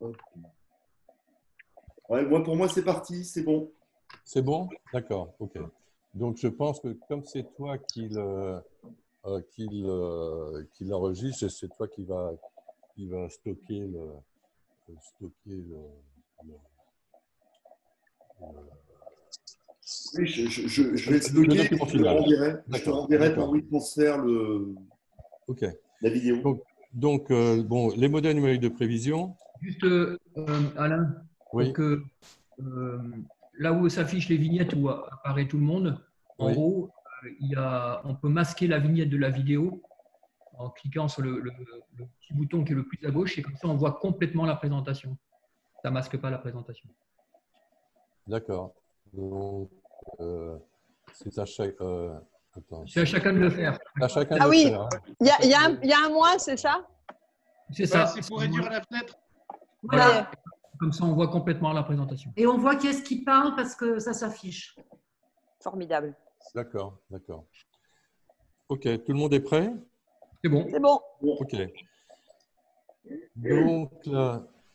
Hop. Ouais, moi, pour moi, c'est parti, c'est bon. C'est bon? D'accord, ok. Donc, je pense que comme c'est toi qui l'enregistre, et c'est toi qui va stocker le- Oui, je vais le stocker et document je te final. renverrai. Je te D'accord, renverrai par d'accord. WeTransfer Ok. la vidéo. Bon, les modèles numériques de prévision, Juste, Alain, pour oui, que euh, là où s'affichent les vignettes où apparaît tout le monde, en oui, haut, on peut masquer la vignette de la vidéo en cliquant sur le petit bouton qui est le plus à gauche et comme ça on voit complètement la présentation. Ça ne masque pas la présentation. d'accord. Donc, c'est à chaque. Attends, C'est à chacun de le faire. à chacun de Ah le oui, faire. Hein. il y a un mois, c'est ça? C'est ça. C'est pour réduire la fenêtre. Voilà. Comme ça on voit complètement la présentation. Et on voit qui est-ce qui parle parce que ça s'affiche. Formidable. D'accord, d'accord. Ok, tout le monde est prêt? C'est bon. C'est bon. Ok. Donc,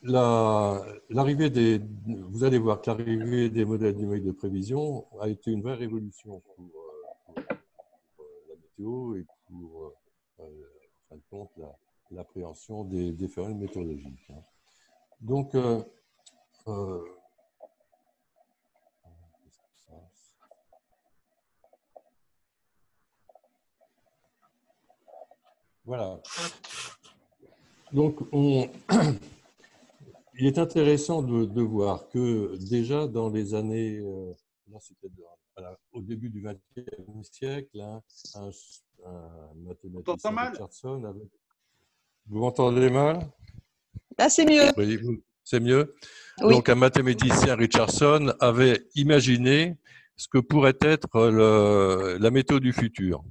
l'arrivée vous allez voir que l'arrivée des modèles numériques de prévision a été une vraie révolution pour la météo et pour, en fin de compte, l'appréhension des phénomènes météorologiques. Hein. Donc, voilà. Donc, il est intéressant de voir que déjà dans les années, au début du XXe siècle, hein, un mathématicien Richardson avait... Vous m'entendez mal? Là, c'est mieux. Oui, c'est mieux. Oui. Donc, un mathématicien Richardson avait imaginé ce que pourrait être la météo du futur.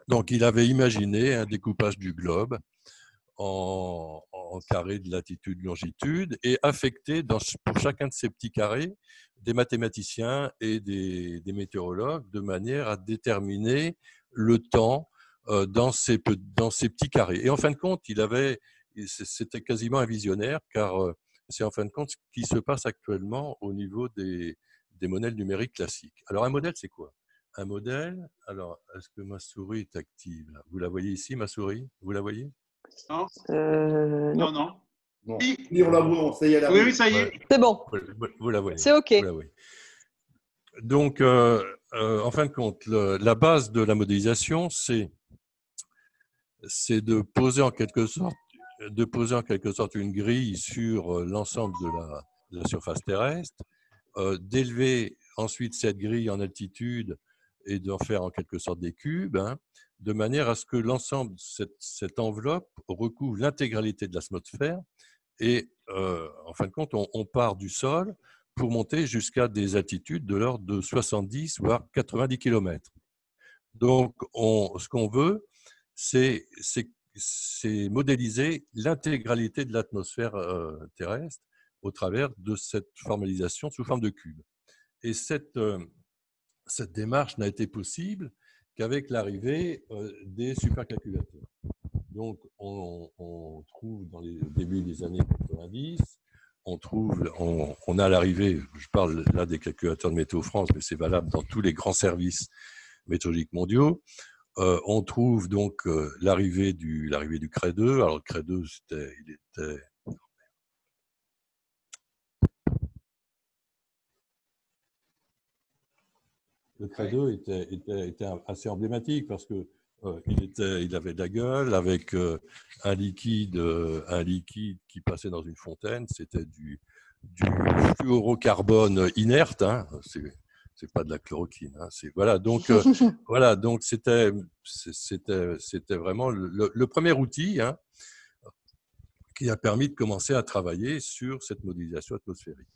Donc, il avait imaginé un découpage du globe en carrés de latitude, longitude, et affecté pour chacun de ces petits carrés des mathématiciens et des météorologues de manière à déterminer le temps dans ces petits carrés. Et en fin de compte, c'était quasiment un visionnaire, car c'est en fin de compte ce qui se passe actuellement au niveau des modèles numériques classiques. Alors, un modèle, c'est quoi? Un modèle, alors, est-ce que ma souris est active là? Vous la voyez ici, ma souris? Vous la voyez? Non. Non. Non. Non. Oui, on la voit, ça y est, Oui, ça y est. C'est bon. Vous la voyez. C'est OK. Vous la voyez. Donc, en fin de compte, la base de la modélisation, c'est de poser en quelque sorte une grille sur l'ensemble de la surface terrestre, d'élever ensuite cette grille en altitude et d'en faire en quelque sorte des cubes, hein, de manière à ce que l'ensemble, cette enveloppe recouvre l'intégralité de l'atmosphère. Et en fin de compte, on part du sol pour monter jusqu'à des altitudes de l'ordre de 70 voire 90 km. Donc, ce qu'on veut, c'est modéliser l'intégralité de l'atmosphère terrestre au travers de cette formalisation sous forme de cube. Et cette démarche n'a été possible qu'avec l'arrivée des supercalculateurs. Donc, on trouve dans les débuts des années 90, on a l'arrivée, je parle là des calculateurs de Météo France, mais c'est valable dans tous les grands services météorologiques mondiaux. On trouve donc l'arrivée du CRE 2. Alors, le CRE 2, le CRE 2 était assez emblématique parce que il avait de la gueule avec un liquide qui passait dans une fontaine. C'était du fluorocarbone inerte. Hein. C'est pas de la chloroquine. Hein. Voilà. Donc c'était vraiment le premier outil, hein, qui a permis de commencer à travailler sur cette modélisation atmosphérique.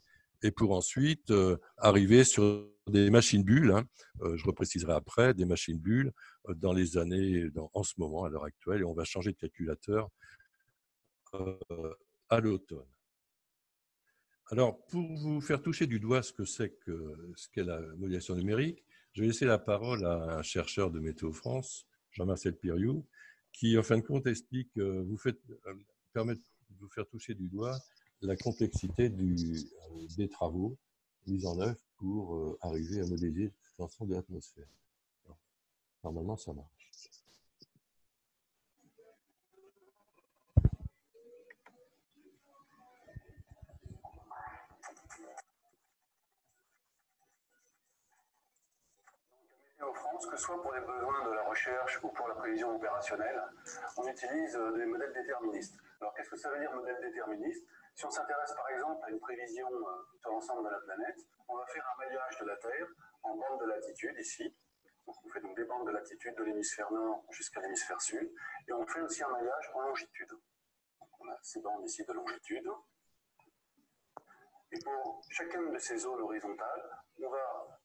Et pour ensuite arriver sur des machines bulles, hein, je repréciserai après, des machines bulles dans les années, en ce moment, à l'heure actuelle, et on va changer de calculateur à l'automne. Alors, pour vous faire toucher du doigt ce qu'est la modélisation numérique, je vais laisser la parole à un chercheur de Météo France, Jean-Marcel Piriou, qui, en fin de compte, explique, permet de vous faire toucher du doigt la complexité des travaux mis en œuvre pour arriver à modéliser l'ensemble de l'atmosphère. Normalement, ça marche. En France, que ce soit pour les besoins de la recherche ou pour la prévision opérationnelle, on utilise des modèles déterministes. Alors, qu'est-ce que ça veut dire, modèle déterministe? Si on s'intéresse par exemple à une prévision sur l'ensemble de la planète, on va faire un maillage de la Terre en bandes de latitude ici. Donc, on fait donc des bandes de latitude de l'hémisphère nord jusqu'à l'hémisphère sud. Et on fait aussi un maillage en longitude. Donc, on a ces bandes ici de longitude. Et pour chacune de ces zones horizontales, on va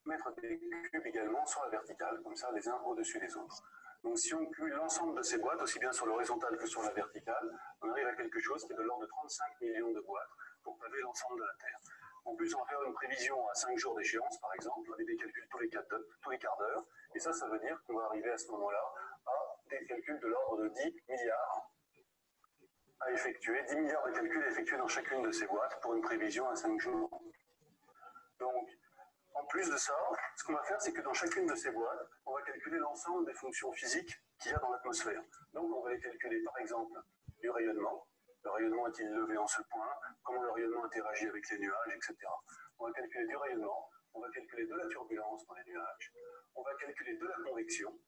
mettre des cubes également sur la verticale, comme ça les uns au-dessus des autres. Donc si on cumule l'ensemble de ces boîtes, aussi bien sur l'horizontale que sur la verticale, on arrive à quelque chose qui est de l'ordre de 35 millions de boîtes pour paver l'ensemble de la Terre. En plus, on va faire une prévision à 5 jours d'échéance, par exemple, avec des calculs tous les quarts d'heure, et ça veut dire qu'on va arriver à ce moment-là à des calculs de l'ordre de 10 milliards à effectuer, 10 milliards de calculs à effectuer dans chacune de ces boîtes pour une prévision à 5 jours. Donc, en plus de ça, ce qu'on va faire, c'est que dans chacune de ces boîtes, on va calculer l'ensemble des fonctions physiques qu'il y a dans l'atmosphère. Donc, on va les calculer, par exemple, du rayonnement. Le rayonnement est-il levé en ce point? Comment le rayonnement interagit avec les nuages, etc. On va calculer du rayonnement. On va calculer de la turbulence dans les nuages. On va calculer de la convection.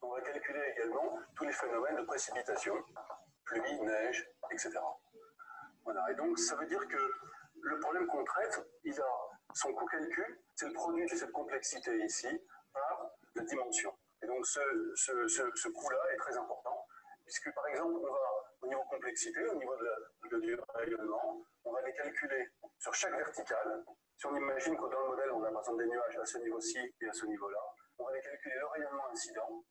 On va calculer également tous les phénomènes de précipitation, pluie, neige, etc. Voilà. Et donc, ça veut dire que le problème qu'on traite, il a son co-calcul, c'est le produit de cette complexité ici par la dimension. Et donc ce coût-là est très important, puisque par exemple, on va, au niveau complexité, au niveau du rayonnement, on va les calculer sur chaque verticale. Si on imagine que dans le modèle, on a par exemple des nuages à ce niveau-ci et à ce niveau-là, on va les calculer le rayonnement incident.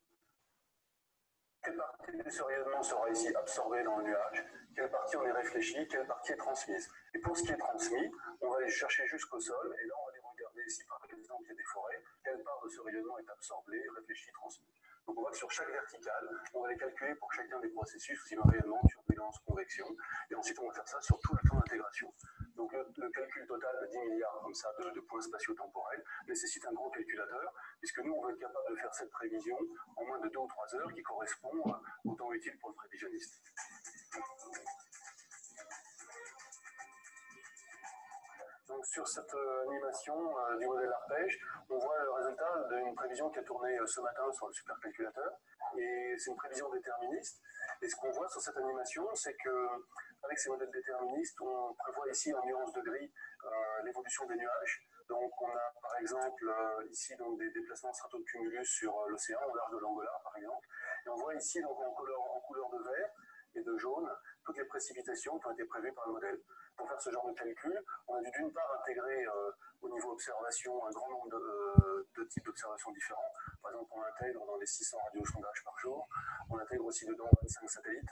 Quelle partie de ce rayonnement sera ici absorbée dans le nuage? Quelle partie on est réfléchie? Quelle partie est transmise? Et pour ce qui est transmis, on va aller chercher jusqu'au sol, et là on va aller regarder si par exemple il y a des forêts, quelle part de ce rayonnement est absorbée, réfléchie, transmise. Donc on va sur chaque verticale, on va les calculer pour chacun des processus, aussi bien rayonnement, turbulence, convection, et ensuite on va faire ça sur tout le temps d'intégration. Donc le calcul total de 10 milliards comme ça de points spatio-temporels nécessite un gros calculateur, puisque nous on va être capable de faire cette prévision en moins de 2 ou 3 heures, qui correspond au temps utile pour le prévisionniste. Donc sur cette animation du modèle arpège, on voit le résultat d'une prévision qui a tourné ce matin sur le supercalculateur. Et c'est une prévision déterministe. Et ce qu'on voit sur cette animation, c'est qu'avec ces modèles déterministes, on prévoit ici en nuances de gris l'évolution des nuages. Donc on a par exemple ici donc, des déplacements stratocumulus sur l'océan au large de l'Angola par exemple. Et on voit ici donc, en couleur de vert et de jaune toutes les précipitations qui ont été prévues par le modèle. Pour faire ce genre de calcul, on a dû d'une part intégrer au niveau observation un grand nombre de types d'observations différents. Par exemple, on intègre dans les 600 radiosondages par jour, on intègre aussi dedans 25 satellites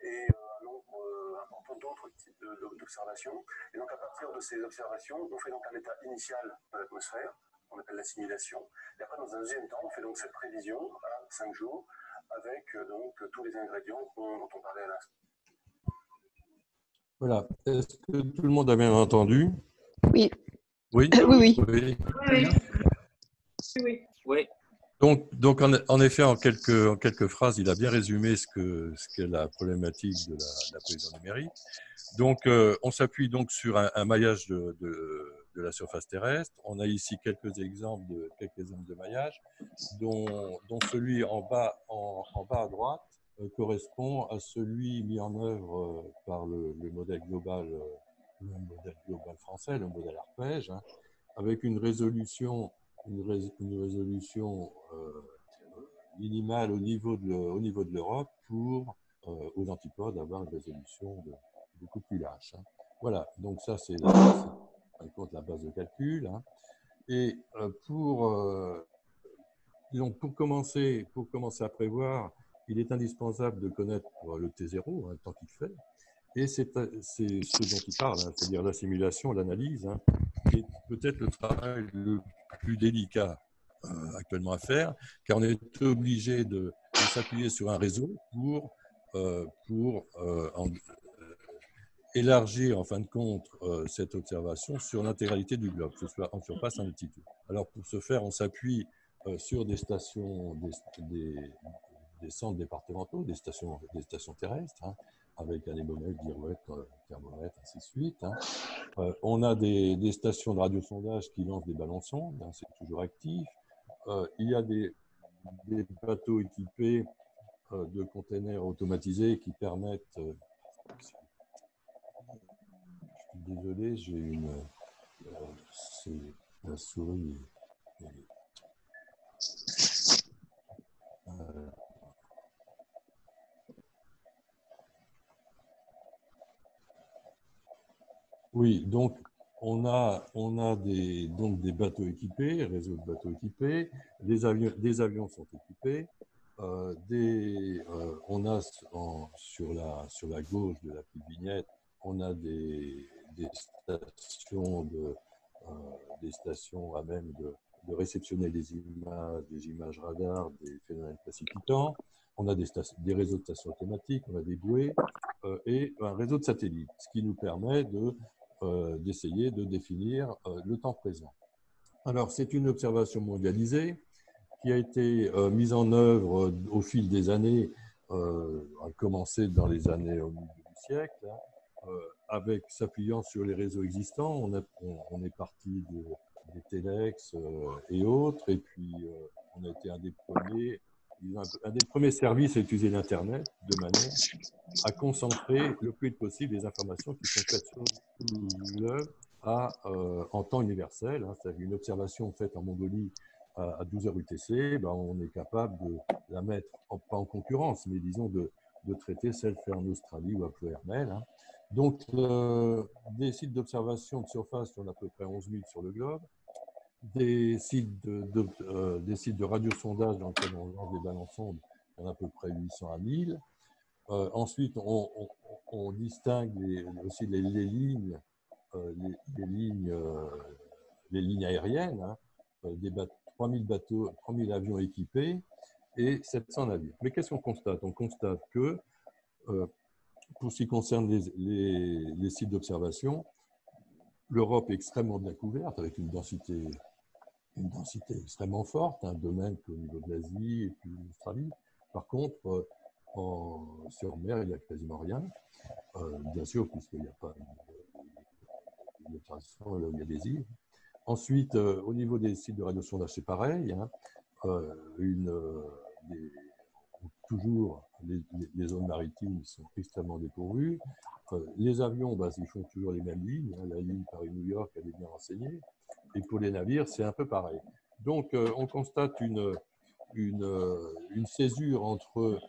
et un nombre important d'autres types d'observations. Et donc à partir de ces observations, on fait donc un état initial de l'atmosphère, qu'on appelle la simulation. Et après, dans un deuxième temps, on fait donc cette prévision à 5 jours avec donc tous les ingrédients dont on parlait à l'instant. Voilà. Est-ce que tout le monde a bien entendu? Oui. Oui. Oui. Oui. Donc en effet, en quelques phrases, il a bien résumé ce qu'est la problématique de la prévision numérique. Donc, on s'appuie donc sur un maillage de la surface terrestre. On a ici quelques exemples de maillage, dont celui en bas à droite correspond à celui mis en œuvre par le modèle global français, le modèle arpège, hein, avec une résolution minimale au niveau de l'Europe pour, aux antipodes, avoir une résolution beaucoup plus lâche. Hein. Voilà, donc ça c'est compte la base de calcul. Hein. Et donc pour commencer à prévoir, il est indispensable de connaître le T0, hein, le temps qu'il fait. Et c'est ce dont il parle, hein, c'est-à-dire la simulation, l'analyse, hein, qui est peut-être le travail le plus délicat actuellement à faire, car on est obligé de s'appuyer sur un réseau pour élargir en fin de compte cette observation sur l'intégralité du globe, que ce soit en surface, en altitude. Alors pour ce faire, on s'appuie sur des stations, des centres départementaux, des stations terrestres, hein, avec anémomètre, gyromètre, thermomètre, ainsi de suite. Hein. On a des stations de radiosondage qui lancent des ballons-sondes, hein, c'est toujours actif. Il y a des bateaux équipés de containers automatisés qui permettent... je suis désolé, j'ai une... c'est la souris... Oui, donc on a des bateaux équipés, réseau de bateaux équipés, des avions sont équipés, on a sur la gauche de la petite vignette, on a des stations à même de réceptionner des images radars, des phénomènes précipitants. On a des réseaux de stations automatiques, on a des bouées et un réseau de satellites, ce qui nous permet d'essayer de définir le temps présent. Alors, c'est une observation mondialisée qui a été mise en œuvre au fil des années, a commencé dans les années au milieu du siècle, hein, s'appuyant sur les réseaux existants. On est parti des Telex et autres, et puis on a été un des premiers services à utiliser l'Internet de manière à concentrer le plus possible les informations qui sont faites sur le globe en temps universel. Hein, c'est-à-dire une observation faite en Mongolie à 12 heures UTC, ben on est capable de la mettre, pas en concurrence, mais disons de traiter celle faite en Australie ou à Ploermel. Hein. Donc, des sites d'observation de surface, il y en a à peu près 11 000 sur le globe. Des sites de radiosondage dans lesquels on lance des ballons-sondes, il y en a à peu près 800 à 1000. Ensuite, on distingue aussi les lignes, les lignes aériennes, hein, 3000 bateaux, 3000 avions équipés et 700 navires. Mais qu'est-ce qu'on constate? On constate que, pour ce qui concerne les sites d'observation, l'Europe est extrêmement bien couverte avec une densité extrêmement forte, hein, de même qu'au niveau de l'Asie et puis de l'Australie. Par contre, sur mer, il n'y a quasiment rien. Bien sûr, puisqu'il n'y a pas d'observation là où il y a des îles. Ensuite, au niveau des sites de radiosondage, c'est pareil. Hein, toujours, les zones maritimes sont extrêmement dépourvues. Les avions, ils font toujours les mêmes lignes. Hein, la ligne Paris-New York, elle est bien renseignée. Et pour les navires, c'est un peu pareil. Donc, on constate une césure entre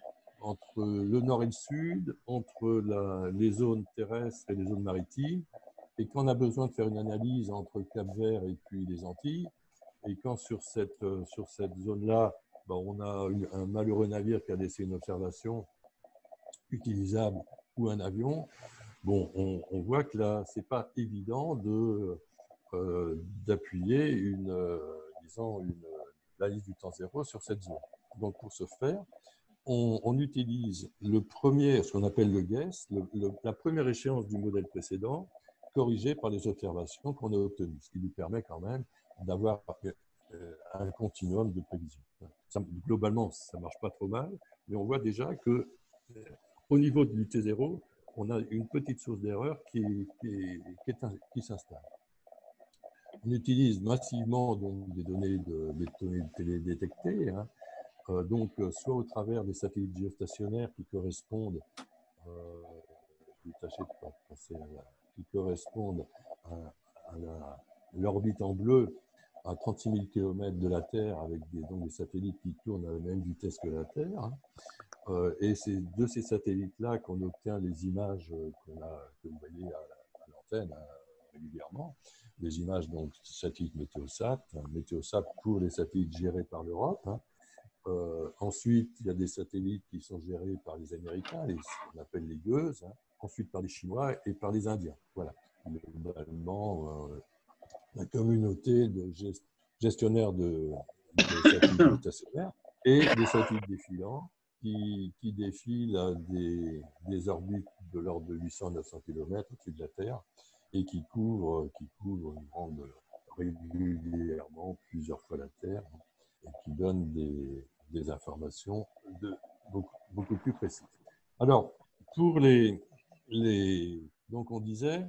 le nord et le sud, entre les zones terrestres et les zones maritimes. Et quand on a besoin de faire une analyse entre Cap-Vert et puis les Antilles, et quand sur cette zone-là, on a un malheureux navire qui a laissé une observation utilisable ou un avion, on voit que là, ce n'est pas évident d'appuyer la liste du temps zéro sur cette zone. Donc, pour ce faire, on utilise ce qu'on appelle le guess, la première échéance du modèle précédent, corrigé par les observations qu'on a obtenues, ce qui nous permet quand même d'avoir un continuum de prévision. Globalement, ça ne marche pas trop mal, mais on voit déjà qu'au niveau de l'UT0, on a une petite source d'erreur qui s'installe. On utilise massivement donc, des données télédétectées, hein, donc soit au travers des satellites géostationnaires qui correspondent à l'orbite en bleu à 36 000 km de la Terre avec des satellites qui tournent à la même vitesse que la Terre. Hein. Et c'est de ces satellites-là qu'on obtient les images que vous voyez à l'antenne régulièrement. Des images donc satellites Météosat, Météosat pour les satellites gérés par l'Europe. Hein. Ensuite, il y a des satellites qui sont gérés par les Américains, qu'on appelle les GEUS, hein. Ensuite par les Chinois et par les Indiens. Voilà, globalement, la communauté de gestionnaires de satellites stationnaires et des satellites défilants qui défilent à des orbites de l'ordre de 800 à 900 km au-dessus de la Terre et qui couvre une grande, régulièrement plusieurs fois la Terre et qui donne des informations beaucoup plus précises. Alors, pour donc on disait,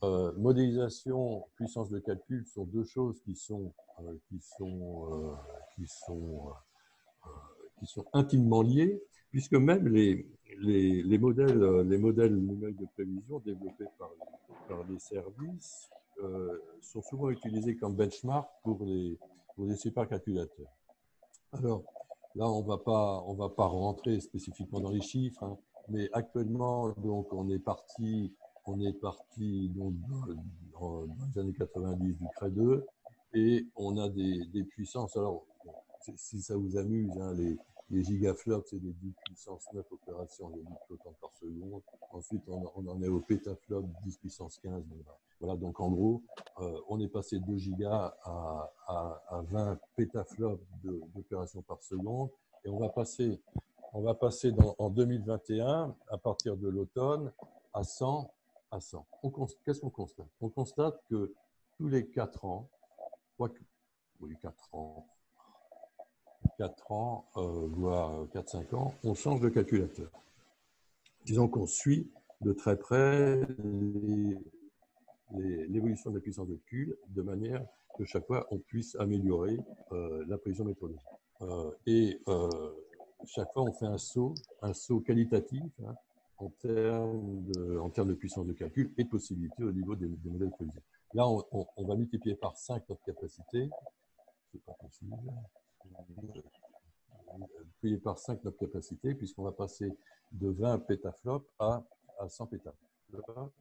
modélisation, puissance de calcul sont deux choses qui sont intimement liées, puisque même les modèles numériques de prévision développés par les services sont souvent utilisés comme benchmark pour les supercalculateurs. Alors, là, on va pas rentrer spécifiquement dans les chiffres, hein, mais actuellement, donc, on est parti donc, dans les années 90 du Cray 2 et on a des puissances. Alors, bon, si ça vous amuse, hein, les gigaflops, c'est des 10 puissance 9 opérations, les 10 flottants par seconde. Ensuite, on en est au pétaflop 10 puissance 15. Voilà, donc en gros, on est passé de 2 gigas à 20 pétaflops d'opérations par seconde. Et on va passer en 2021, à partir de l'automne, à 100. Qu'est-ce qu'on constate? On constate que tous les 4 ans, oui, 4 ans, voire 4-5 ans, on change de calculateur. Disons qu'on suit de très près l'évolution de la puissance de calcul de manière que chaque fois on puisse améliorer la prévision météorologique. Chaque fois on fait un saut qualitatif, hein, en termes de puissance de calcul et de possibilités au niveau des modèles prévisés. Là, on va multiplier par 5 notre capacité. C'est pas possible. Multiplier par 5 notre capacité, puisqu'on va passer de 20 pétaflops à 100 pétaflops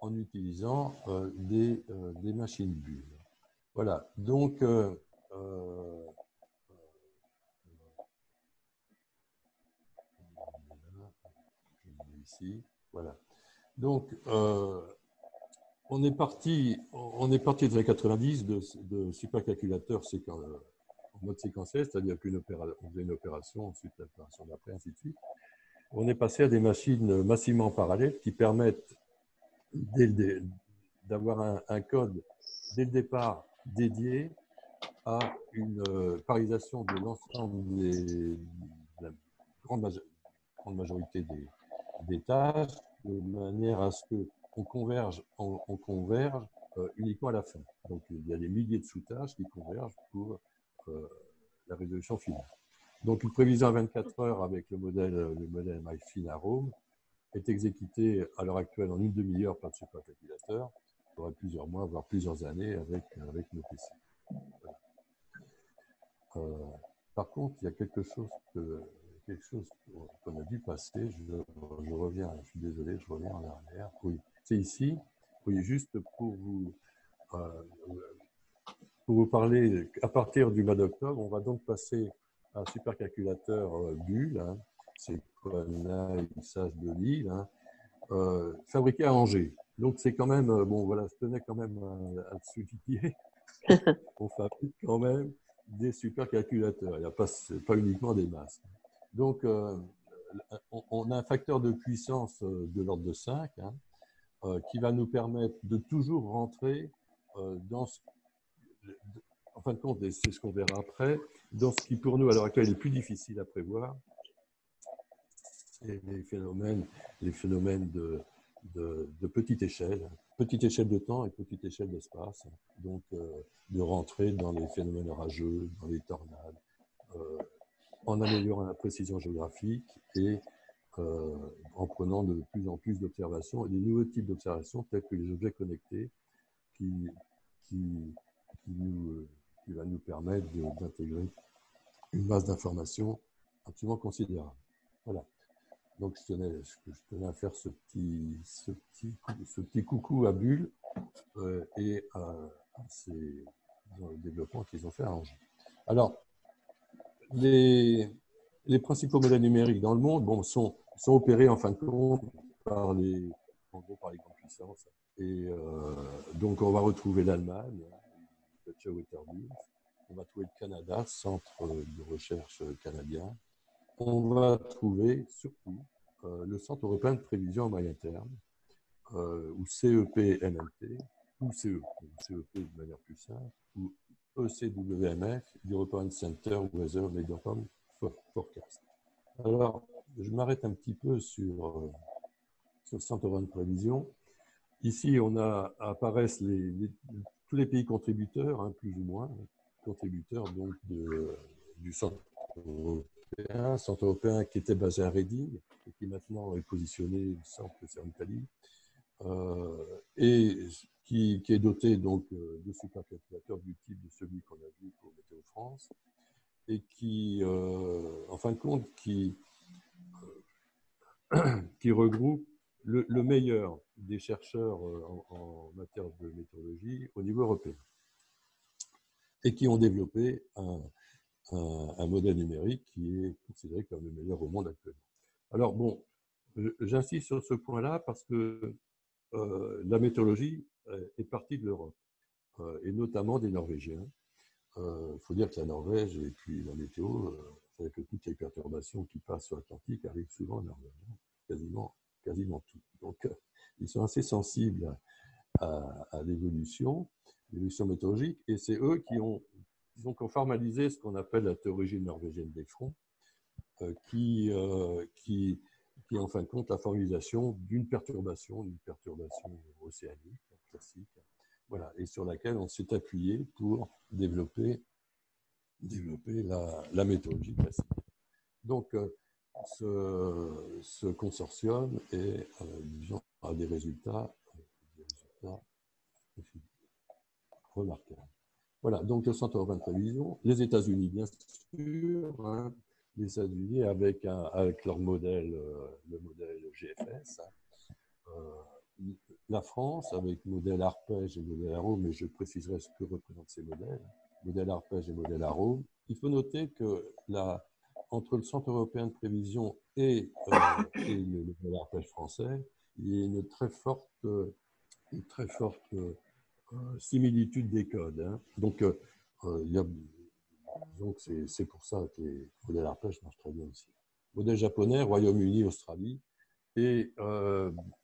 en utilisant des machines bulles. Voilà. Donc, ici, voilà. Donc, on est parti des années 90 de supercalculateurs en mode séquentiel, c'est-à-dire qu'on faisait une opération, ensuite l'opération d'après, ainsi de suite. On est passé à des machines massivement parallèles qui permettent d'avoir un code dès le départ dédié à une parisation de l'ensemble de la grande majorité des tâches, de manière à ce qu'on converge uniquement à la fin. Donc, il y a des milliers de sous-tâches qui convergent pour la résolution finale. Donc, une prévision à 24 heures avec le modèle MyFinArome est exécutée à l'heure actuelle en une demi-heure par le supercalculateur. Il y aura plusieurs mois, voire plusieurs années avec nos PC. Voilà. Par contre, il y a quelque chose qu'on a dû passer. Je reviens, je suis désolé, je reviens en arrière. Oui, c'est ici. Oui, juste pour vous parler, à partir du mois d'octobre, on va donc passer à un supercalculateur bulle, hein, c'est Coana XH de Lille, hein, fabriqué à Angers. Donc c'est quand même, bon voilà, je tenais quand même à le souligner. On fabrique quand même des supercalculateurs, il n'y a pas uniquement des masses. Donc on a un facteur de puissance de l'ordre de 5, hein, qui va nous permettre de toujours rentrer dans ce en fin de compte, et c'est ce qu'on verra après, dans ce qui pour nous à l'heure actuelle est plus difficile à prévoir, c'est les phénomènes de petite échelle de temps et petite échelle d'espace, donc de rentrer dans les phénomènes orageux, dans les tornades, en améliorant la précision géographique et en prenant de plus en plus d'observations et des nouveaux types d'observations tels que les objets connectés qui va nous permettre d'intégrer une masse d'informations absolument considérable. Voilà. Donc, je tenais à faire ce petit coucou à Bull et à ces développements qu'ils ont fait à Angers. Alors, les principaux modèles numériques dans le monde, bon, sont opérés en fin de compte par les grandes puissances. Et donc, on va retrouver l'Allemagne, on va trouver le Canada, centre de recherche canadien. On va trouver surtout le Centre européen de prévision à moyen terme, ou CEPMNT, ou CEP de manière plus simple, ou ECWMF, European Center Weather Medium Forecast. Alors, je m'arrête un petit peu sur le Centre européen de prévision. Ici, apparaissent tous les pays contributeurs, hein, plus ou moins, contributeurs donc du Centre européen qui était basé à Reading et qui maintenant est positionné, il me semble que c'est en Italie, et qui est doté donc de supercalculateurs du type de celui qu'on a vu pour Météo France et qui, en fin de compte, qui regroupe le meilleur des chercheurs en matière de météorologie au niveau européen et qui ont développé un modèle numérique qui est considéré comme le meilleur au monde actuellement. Alors bon, j'insiste sur ce point-là parce que la météorologie est partie de l'Europe et notamment des Norvégiens. Il faut dire que la Norvège et puis la météo, c'est que toutes les perturbations qui passent sur l'Atlantique arrivent souvent en Norvège, quasiment tout. Donc, ils sont assez sensibles à l'évolution météorologique, et c'est eux qui ont formalisé ce qu'on appelle la théorie norvégienne des fronts, qui est en fin de compte la formalisation d'une perturbation océanique classique, voilà, et sur laquelle on s'est appuyé pour développer la météorologie classique. Donc, ce consortium a des résultats remarquables. Voilà, donc le Centre européen de prévision, les États-Unis bien sûr, hein, les États-Unis avec leur modèle, le modèle GFS, la France avec le modèle Arpège et le modèle Arrow, mais je préciserai ce que représentent ces modèles, modèle Arpège et modèle Arrow. Il faut noter que entre le Centre européen de prévision et le modèle Arpège français, il y a une très forte similitude des codes. Hein. Donc, c'est pour ça que les modèles Arpège marchent très bien aussi. Modèle japonais, Royaume-Uni, Australie, et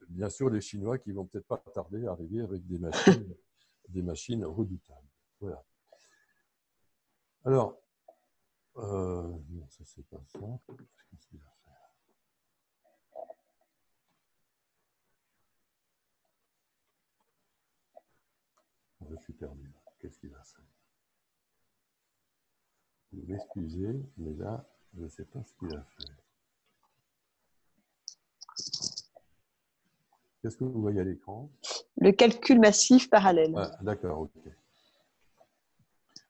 bien sûr les Chinois qui vont peut-être pas tarder à arriver avec des machines redoutables. Voilà. Alors, non, ça c'est pas ça. Qu'est-ce qu'il va faire? Je suis perdu. Qu'est-ce qu'il va faire? Vous m'excusez, mais là, je ne sais pas ce qu'il a fait. Qu'est-ce que vous voyez à l'écran? Le calcul massif parallèle. Ah, d'accord, ok.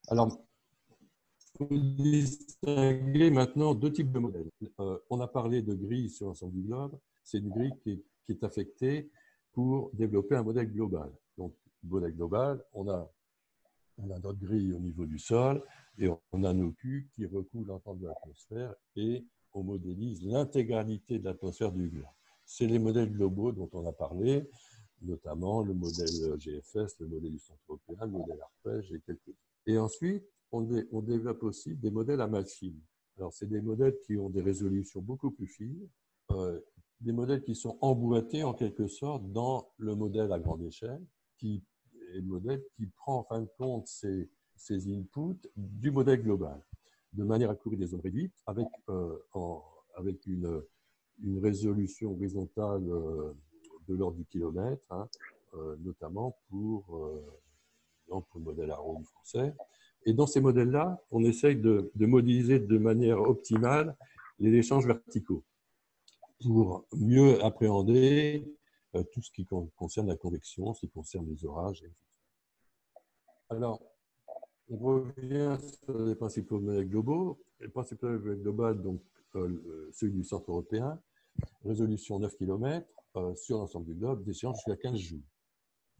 Alors, il faut distinguer maintenant deux types de modèles. On a parlé de grille sur l'ensemble du globe. C'est une grille qui est affectée pour développer un modèle global. Donc, modèle global, on a notre grille au niveau du sol et on a nos Q qui recouvrent l'ensemble de l'atmosphère et on modélise l'intégralité de l'atmosphère du globe. C'est les modèles globaux dont on a parlé, notamment le modèle GFS, le modèle du Centre européen, le modèle Arpège et quelques autres. Et ensuite, on développe aussi des modèles à machine. Alors, c'est des modèles qui ont des résolutions beaucoup plus fines, des modèles qui sont emboîtés en quelque sorte dans le modèle à grande échelle, qui est le modèle qui prend en fin de compte ces inputs du modèle global, de manière à couvrir des zones réduites avec une résolution horizontale de l'ordre du kilomètre, hein, notamment pour le modèle Arrow français. Et dans ces modèles-là, on essaye de modéliser de manière optimale les échanges verticaux pour mieux appréhender tout ce qui concerne la convection, ce qui concerne les orages. Alors, on revient sur les principaux modèles globaux. Les principaux modèles globaux, donc celui du Centre européen, résolution 9 km sur l'ensemble du globe, d'échéance jusqu'à 15 jours.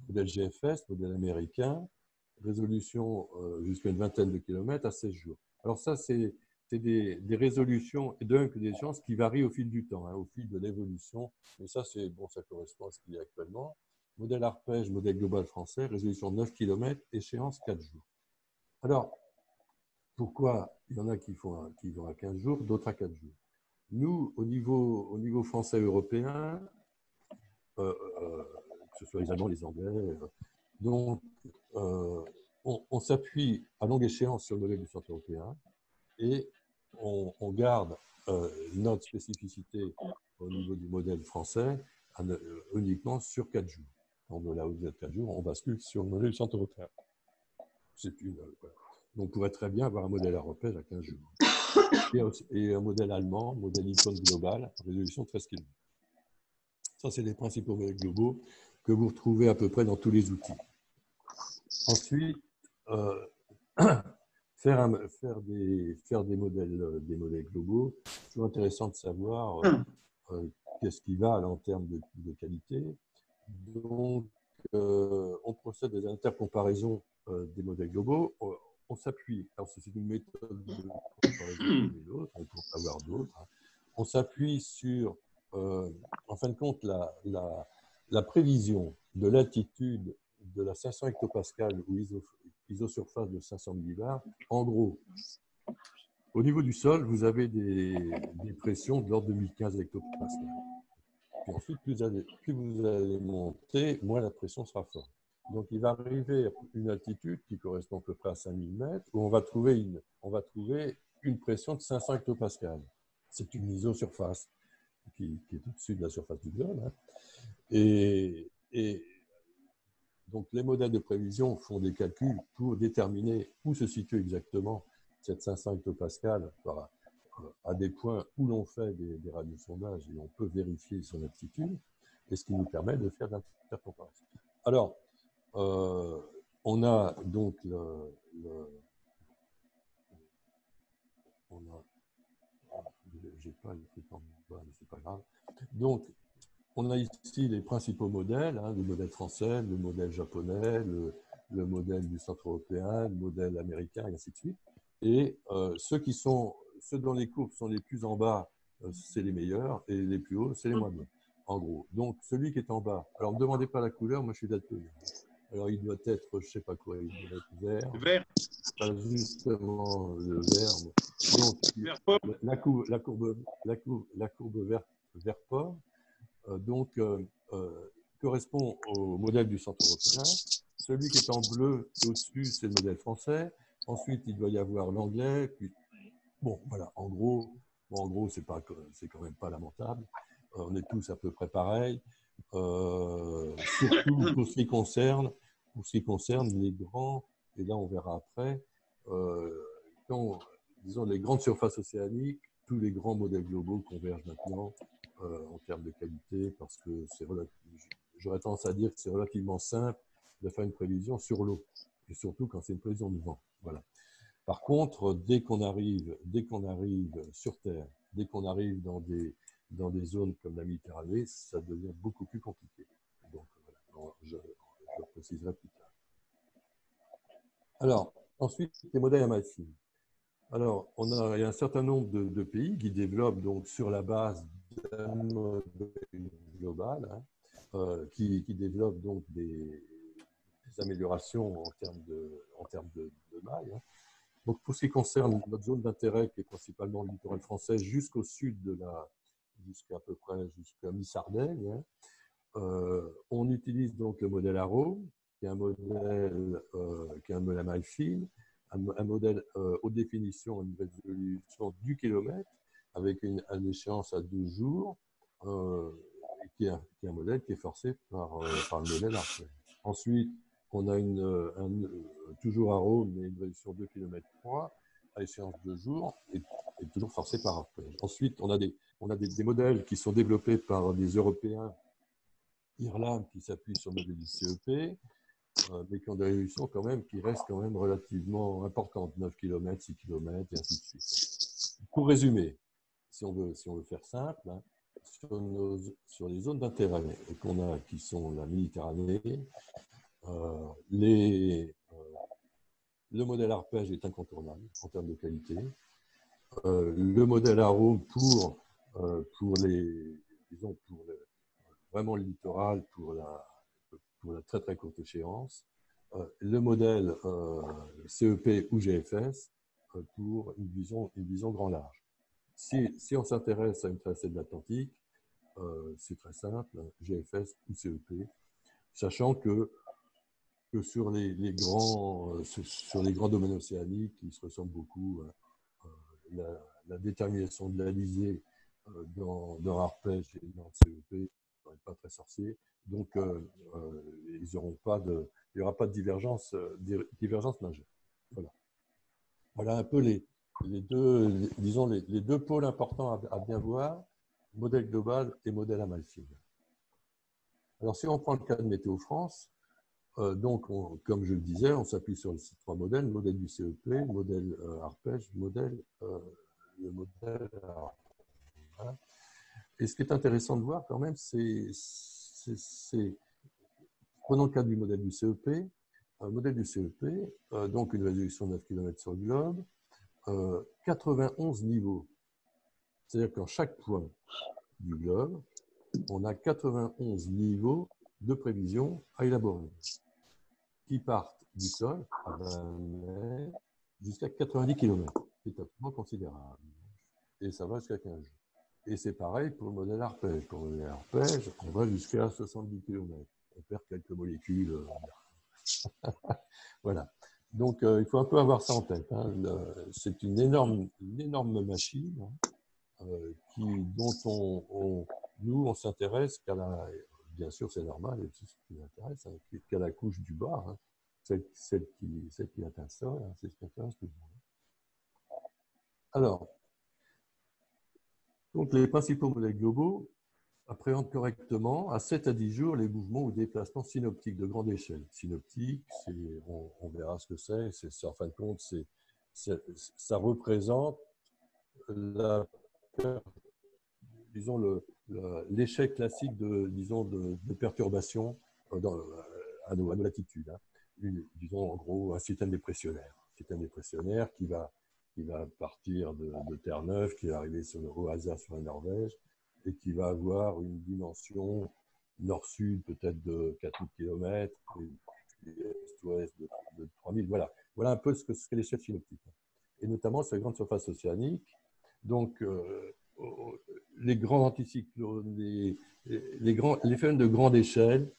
Modèle GFS, modèle américain, résolution jusqu'à une vingtaine de kilomètres à 16 jours. Alors ça, c'est des résolutions et donc des échéances qui varient au fil du temps, hein, au fil de l'évolution. Mais ça, ça correspond à ce qu'il y a actuellement. Modèle Arpège, modèle global français, résolution 9 km, échéance 4 jours. Alors, pourquoi il y en a qui vont à 15 jours, d'autres à 4 jours? Nous, au niveau français européen, que ce soit les Allemands, les Anglais, donc on s'appuie à longue échéance sur le modèle du centre européen et on garde notre spécificité au niveau du modèle français uniquement sur 4 jours. Donc, là où vous êtes 4 jours, on bascule sur le modèle du centre européen. Voilà. Donc, on pourrait très bien avoir un modèle européen à 15 jours. Et un modèle allemand, modèle Icon global, résolution 13 km. Ça, c'est les principaux modèles globaux que vous retrouvez à peu près dans tous les outils. Ensuite, faire des modèles globaux, c'est toujours intéressant de savoir qu'est-ce qui va en termes de qualité. Donc, on procède à des intercomparaisons des modèles globaux. On s'appuie, alors c'est une méthode de comparaison comme une autre, on peut en avoir d'autres. On s'appuie sur, en fin de compte, la prévision de l'altitude de la 500 hectopascal ou isosurface de 500 millibars. En gros, au niveau du sol, vous avez des pressions de l'ordre de 1015 hectopascal. Puis ensuite, plus vous allez monter, moins la pression sera forte. Donc, il va arriver une altitude qui correspond à peu près à 5000 mètres, où on va trouver une pression de 500 hectopascal. C'est une isosurface qui est au-dessus de la surface du globe. Hein. Et donc, les modèles de prévision font des calculs pour déterminer où se situe exactement cette 500 hectopascal à des points où l'on fait des radiosondages et on peut vérifier son altitude, et ce qui nous permet de faire l'intercomparaison. Alors, on a donc j'ai pas le truc en bas, mais c'est pas grave. Donc, on a ici les principaux modèles, hein, le modèle français, le modèle japonais, le modèle du centre européen, le modèle américain, et ainsi de suite. Et ceux dont les courbes sont les plus en bas, c'est les meilleurs, et les plus hauts, c'est les moins bons, en gros. Donc, celui qui est en bas, alors ne me demandez pas la couleur, moi je suis daltonien. Alors, il doit être, je ne sais pas quoi, il doit être vert. Vert. Pas justement le vert. Donc, la courbe vert port, correspond au modèle du centre européen. Celui qui est en bleu au-dessus, c'est le modèle français. Ensuite, il doit y avoir l'anglais. Puis, bon, voilà, en gros, c'est quand même pas lamentable. On est tous à peu près pareils. Surtout pour ce qui concerne les grands, et là on verra après, disons les grandes surfaces océaniques, tous les grands modèles globaux convergent maintenant en termes de qualité, parce que j'aurais tendance à dire que c'est relativement simple de faire une prévision sur l'eau, et surtout quand c'est une prévision de vent. Voilà. Par contre, dès qu'on arrive sur Terre, dès qu'on arrive dans des zones comme la Méditerranée, ça devient beaucoup plus compliqué. Donc, voilà, je le préciserai plus tard. Alors, ensuite, les modèles Amalfi. Alors, il y a un certain nombre de pays qui développent donc sur la base d'un modèle global, hein, qui développent donc des améliorations en termes de maille. Hein. Donc, pour ce qui concerne notre zone d'intérêt, qui est principalement le littoral français, jusqu'au sud jusqu'à peu près jusqu'à mi-Sardaigne, hein, on utilise donc le modèle Arrow, qui est un modèle Amalfi, un modèle haute définition, une résolution du kilomètre, avec une échéance à 12 jours, qui est un modèle qui est forcé par le modèle Arpey. Ensuite, on a toujours Arrow, mais une résolution 2 km 3, à échéance de 2 jours, et toujours forcé par Arpey. Ensuite, on a des modèles qui sont développés par des Européens, Irlande, qui s'appuient sur le modèle du CEP, mais qui ont des résolutions quand même qui restent quand même relativement importantes, 9 km, 6 km, et ainsi de suite. Pour résumer, si on veut faire simple, hein, sur les zones d'intérêt qu'on a, qui sont la Méditerranée, le modèle arpège est incontournable en termes de qualité. Le modèle Arrow pour vraiment le littoral, pour la très très courte échéance. Le modèle CEP ou GFS pour une vision grand large. Si on s'intéresse à une traversée de l'Atlantique, c'est très simple, GFS ou CEP, sachant que sur les grands domaines océaniques qui se ressemblent beaucoup, la détermination de l'alizé dans arpège et dans CEP n'est pas très sorcier. Donc, il n'y aura pas de divergence majeure. Voilà. Voilà un peu les deux pôles importants à bien voir, modèle global et modèle Amalfi. Alors, si on prend le cas de Météo France, donc, comme je le disais, on s'appuie sur ces trois modèles, modèle du CEP, modèle arpège, le modèle. Voilà. Et ce qui est intéressant de voir quand même, c'est prenons le cas du modèle du CEP, donc une résolution de 9 km sur le globe, 91 niveaux. C'est-à-dire qu'en chaque point du globe, on a 91 niveaux de prévision à élaborer, qui partent du sol à 20 mètres jusqu'à 90 km. C'est absolument considérable. Et ça va jusqu'à 15 jours. Et c'est pareil pour le modèle arpège. Pour le modèle arpège, on va jusqu'à 70 km. On perd quelques molécules. Voilà. Donc, il faut un peu avoir ça en tête. Hein. C'est une énorme machine dont nous, on s'intéresse qu'à la... Bien sûr, c'est normal, et c'est ce qui nous intéresse, hein, qu'à la couche du bas, hein, celle qui atteint ça, hein, c'est ce qui intéresse tout le monde. Alors, donc les principaux modèles globaux appréhendent correctement à 7 à 10 jours les mouvements ou déplacements synoptiques de grande échelle. Synoptique, on verra ce que c'est. En fin de compte, ça représente l'échec classique de perturbation à nos latitudes. Hein. Disons en gros un système dépressionnaire. Qui va partir de Terre-Neuve, qui va arriver au hasard sur la Norvège, et qui va avoir une dimension nord-sud peut-être de 4000 km, et est-ouest de 3000. Voilà un peu ce qu'est l'échelle synoptique. Et notamment sur les grandes surfaces océaniques. Donc, les grands anticyclones, les phénomènes de grande échelle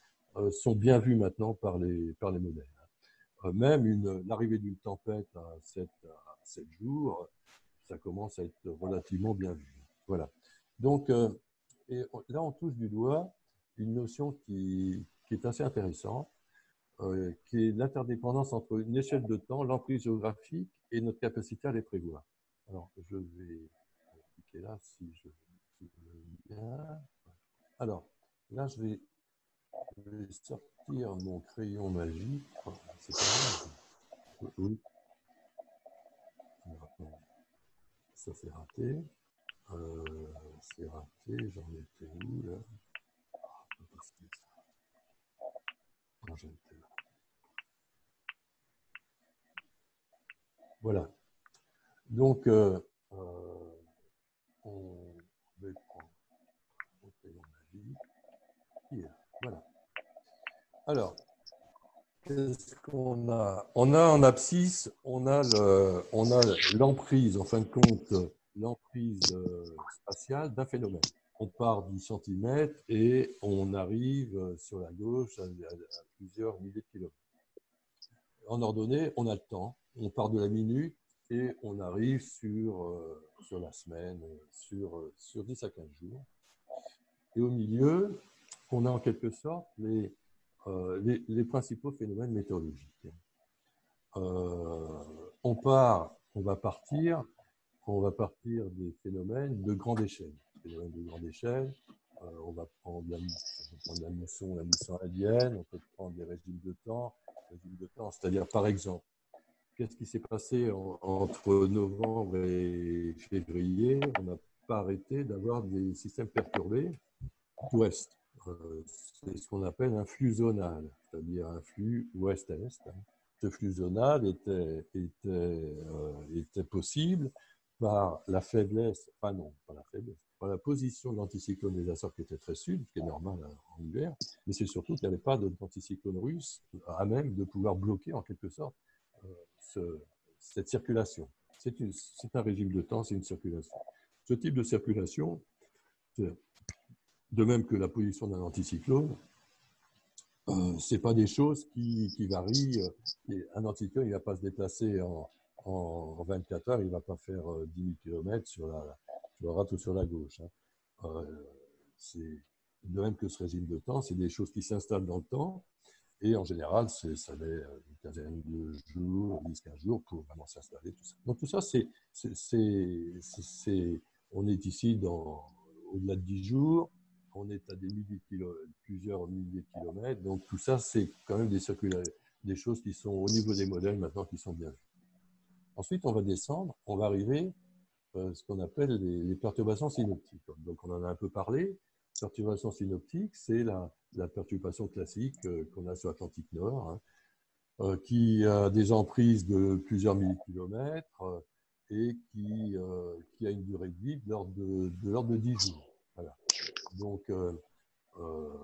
sont bien vus maintenant par les modèles. Même l'arrivée d'une tempête à 7 jours, ça commence à être relativement bien vu. Voilà. Donc, là, on touche du doigt une notion qui est assez intéressante, qui est l'interdépendance entre une échelle de temps, l'emprise géographique et notre capacité à les prévoir. Alors, je vais cliquer là si je veux bien. Alors, là, je vais sortir mon crayon magique. C'est pas grave. Oui. Ça, c'est raté. C'est raté. J'en étais où, là? Non, j'en étais là. Voilà. Donc, on va prendre mon crayon magique. Hier. Voilà. Alors, qu'est-ce qu'on a? On a en abscisse, on a l'emprise, en fin de compte, l'emprise spatiale d'un phénomène. On part du centimètre et on arrive sur la gauche à plusieurs milliers de kilomètres. En ordonnée, on a le temps. On part de la minute et on arrive sur la semaine, sur 10 à 15 jours. Et au milieu, on a en quelque sorte les principaux phénomènes météorologiques. On va partir des phénomènes de grande échelle. On va prendre la mousson indienne, on peut prendre des régimes de temps, c'est-à-dire par exemple, qu'est-ce qui s'est passé entre novembre et février? On n'a pas arrêté d'avoir des systèmes perturbés ouest. C'est ce qu'on appelle un flux zonal, c'est-à-dire un flux ouest-est. Ce flux zonal était possible par la faiblesse, par la position de l'anticyclone des Açores qui était très sud, ce qui est normal en hiver, mais c'est surtout qu'il n'y avait pas d'anticyclone russe à même de pouvoir bloquer en quelque sorte cette circulation. C'est un régime de temps, c'est une circulation. Ce type de circulation, de même que la position d'un anticyclone, ce n'est pas des choses qui varient. Un anticyclone, il ne va pas se déplacer en 24 heures, il ne va pas faire 10 000 km sur la droite ou sur la gauche. C'est de même que ce régime de temps, c'est des choses qui s'installent dans le temps. Et en général, ça met une quinzaine de jours, 10-15 jours pour vraiment s'installer. Tout ça. Donc tout ça, on est ici au-delà de 10 jours, on est à plusieurs milliers de kilomètres. Donc tout ça, c'est quand même des choses qui sont au niveau des modèles maintenant qui sont bien vues. Ensuite, on va descendre, on va arriver à ce qu'on appelle les perturbations synoptiques. Donc on en a un peu parlé. Perturbation synoptique, c'est la perturbation classique qu'on a sur l'Atlantique Nord, qui a des emprises de plusieurs milliers de kilomètres et qui a une durée de vie de l'ordre de 10 jours. Voilà. Donc,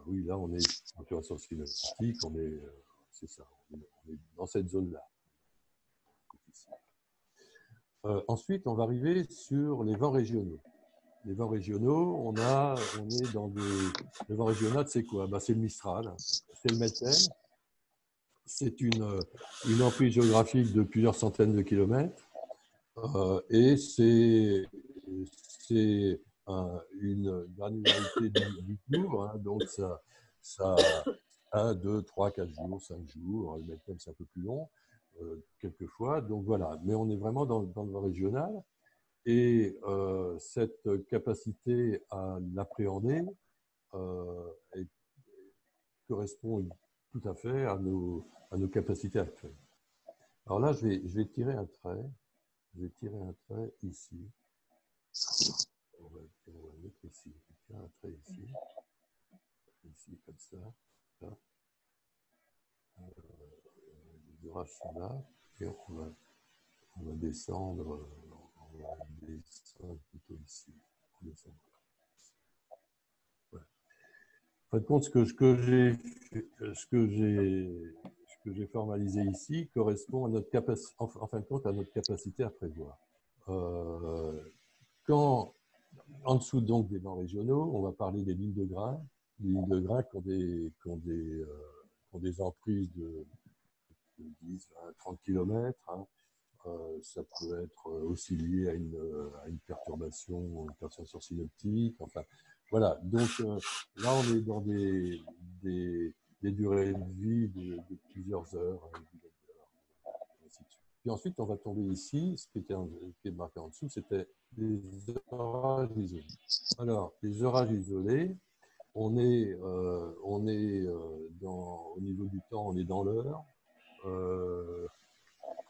oui, là, on est en perturbation synoptique, c'est ça, on est dans cette zone-là. Ensuite, on va arriver sur les vents régionaux. Les vents régionaux, on est dans les vents régionaux, c'est quoi? C'est le Mistral, c'est le Métel, c'est une emprise géographique de plusieurs centaines de kilomètres et c'est une granularité du cours, donc ça a 1, 2, 3, 4 jours, 5 jours, le Métel c'est un peu plus long, quelquefois, donc voilà, mais on est vraiment dans le vent régional. Et cette capacité à l'appréhender correspond tout à fait à nos capacités actuelles. Alors là, je vais tirer un trait. Je vais tirer un trait ici. On va mettre ici. Je vais tirer un trait ici. Ici, comme ça. Là. Les orages sont là. Et on va descendre. On va descendre plutôt ici. On descend. Voilà. En fin de compte, ce que j'ai formalisé ici correspond à notre capacité, en fin de compte, à notre capacité à prévoir. Quand, en dessous donc des vents régionaux, on va parler des lignes de grains, qui ont des emprises de 10, 20, 30 km. Ça peut être aussi lié à une perturbation synoptique. Enfin, voilà. Donc là, on est dans des durées de vie de plusieurs heures. Puis ensuite, on va tomber ici. Ce qui est marqué en dessous, c'était les orages isolés. Alors, les orages isolés, on est au niveau du temps, on est dans l'heure.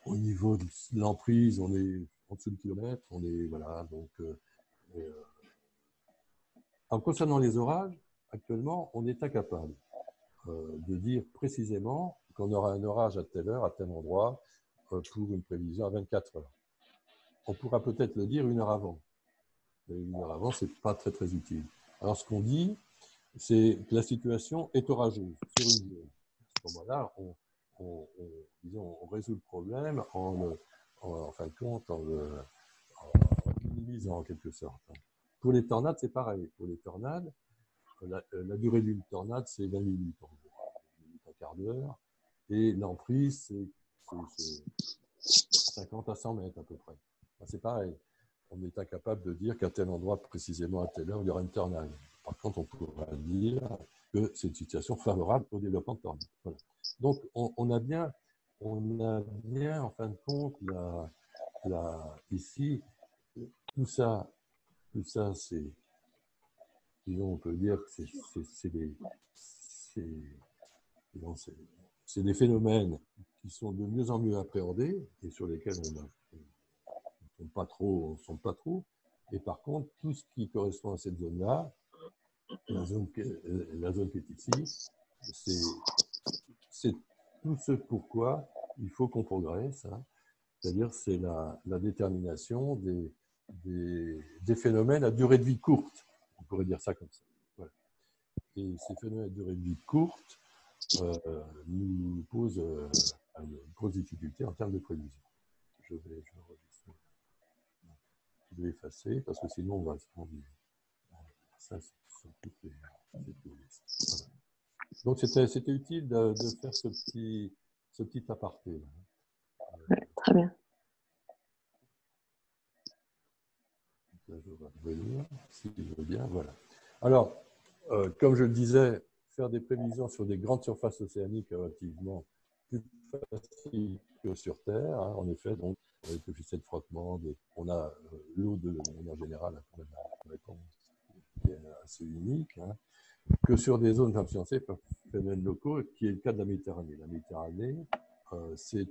Au niveau de l'emprise, on est en dessous du kilomètre. On est, voilà, donc, en concernant les orages, actuellement, on est incapable de dire précisément qu'on aura un orage à telle heure, à tel endroit, pour une prévision à 24 heures. On pourra peut-être le dire 1 heure avant. Mais 1 heure avant, ce n'est pas très, très utile. Alors, ce qu'on dit, c'est que la situation est orageuse sur une zone. À ce moment-là, on résout le problème en fin de compte, en minimisant en quelque sorte. Pour les tornades, c'est pareil. Pour les tornades, la durée d'une tornade, c'est 20 minutes, en gros, 20 minutes, un quart d'heure. Et l'emprise, c'est 50 à 100 mètres à peu près. C'est pareil. On est incapable de dire qu'à tel endroit, précisément à telle heure, il y aura une tornade. Par contre, on pourra dire que c'est une situation favorable au développement de tornades. Voilà. Donc, on a bien, en fin de compte, ici, tout ça, c'est, disons, on peut dire que c'est des phénomènes qui sont de mieux en mieux appréhendés et sur lesquels on ne sommes pas trop. Et par contre, tout ce qui correspond à cette zone-là, la zone qui est ici, c'est tout ce pourquoi il faut qu'on progresse. C'est-à-dire, c'est la détermination des phénomènes à durée de vie courte. On pourrait dire ça comme ça. Voilà. Et ces phénomènes à durée de vie courte nous posent une grosse difficulté en termes de prévision. Je vais enregistrer. de effacer, parce que sinon on va se prendre. Ça, c'est sur toutes les listes. Voilà. Donc c'était utile de faire ce petit aparté. Ouais, très bien. Là, je vais revenir, si je veux bien. Voilà. Alors, comme je le disais, faire des prévisions sur des grandes surfaces océaniques est relativement plus facile que sur Terre. Hein, en effet, donc, avec le coefficient de frottement, on a l'eau de manière générale, une réponse qui est assez unique, hein, que sur des zones influencées par phénomènes locaux, qui est le cas de la Méditerranée. La Méditerranée, c'est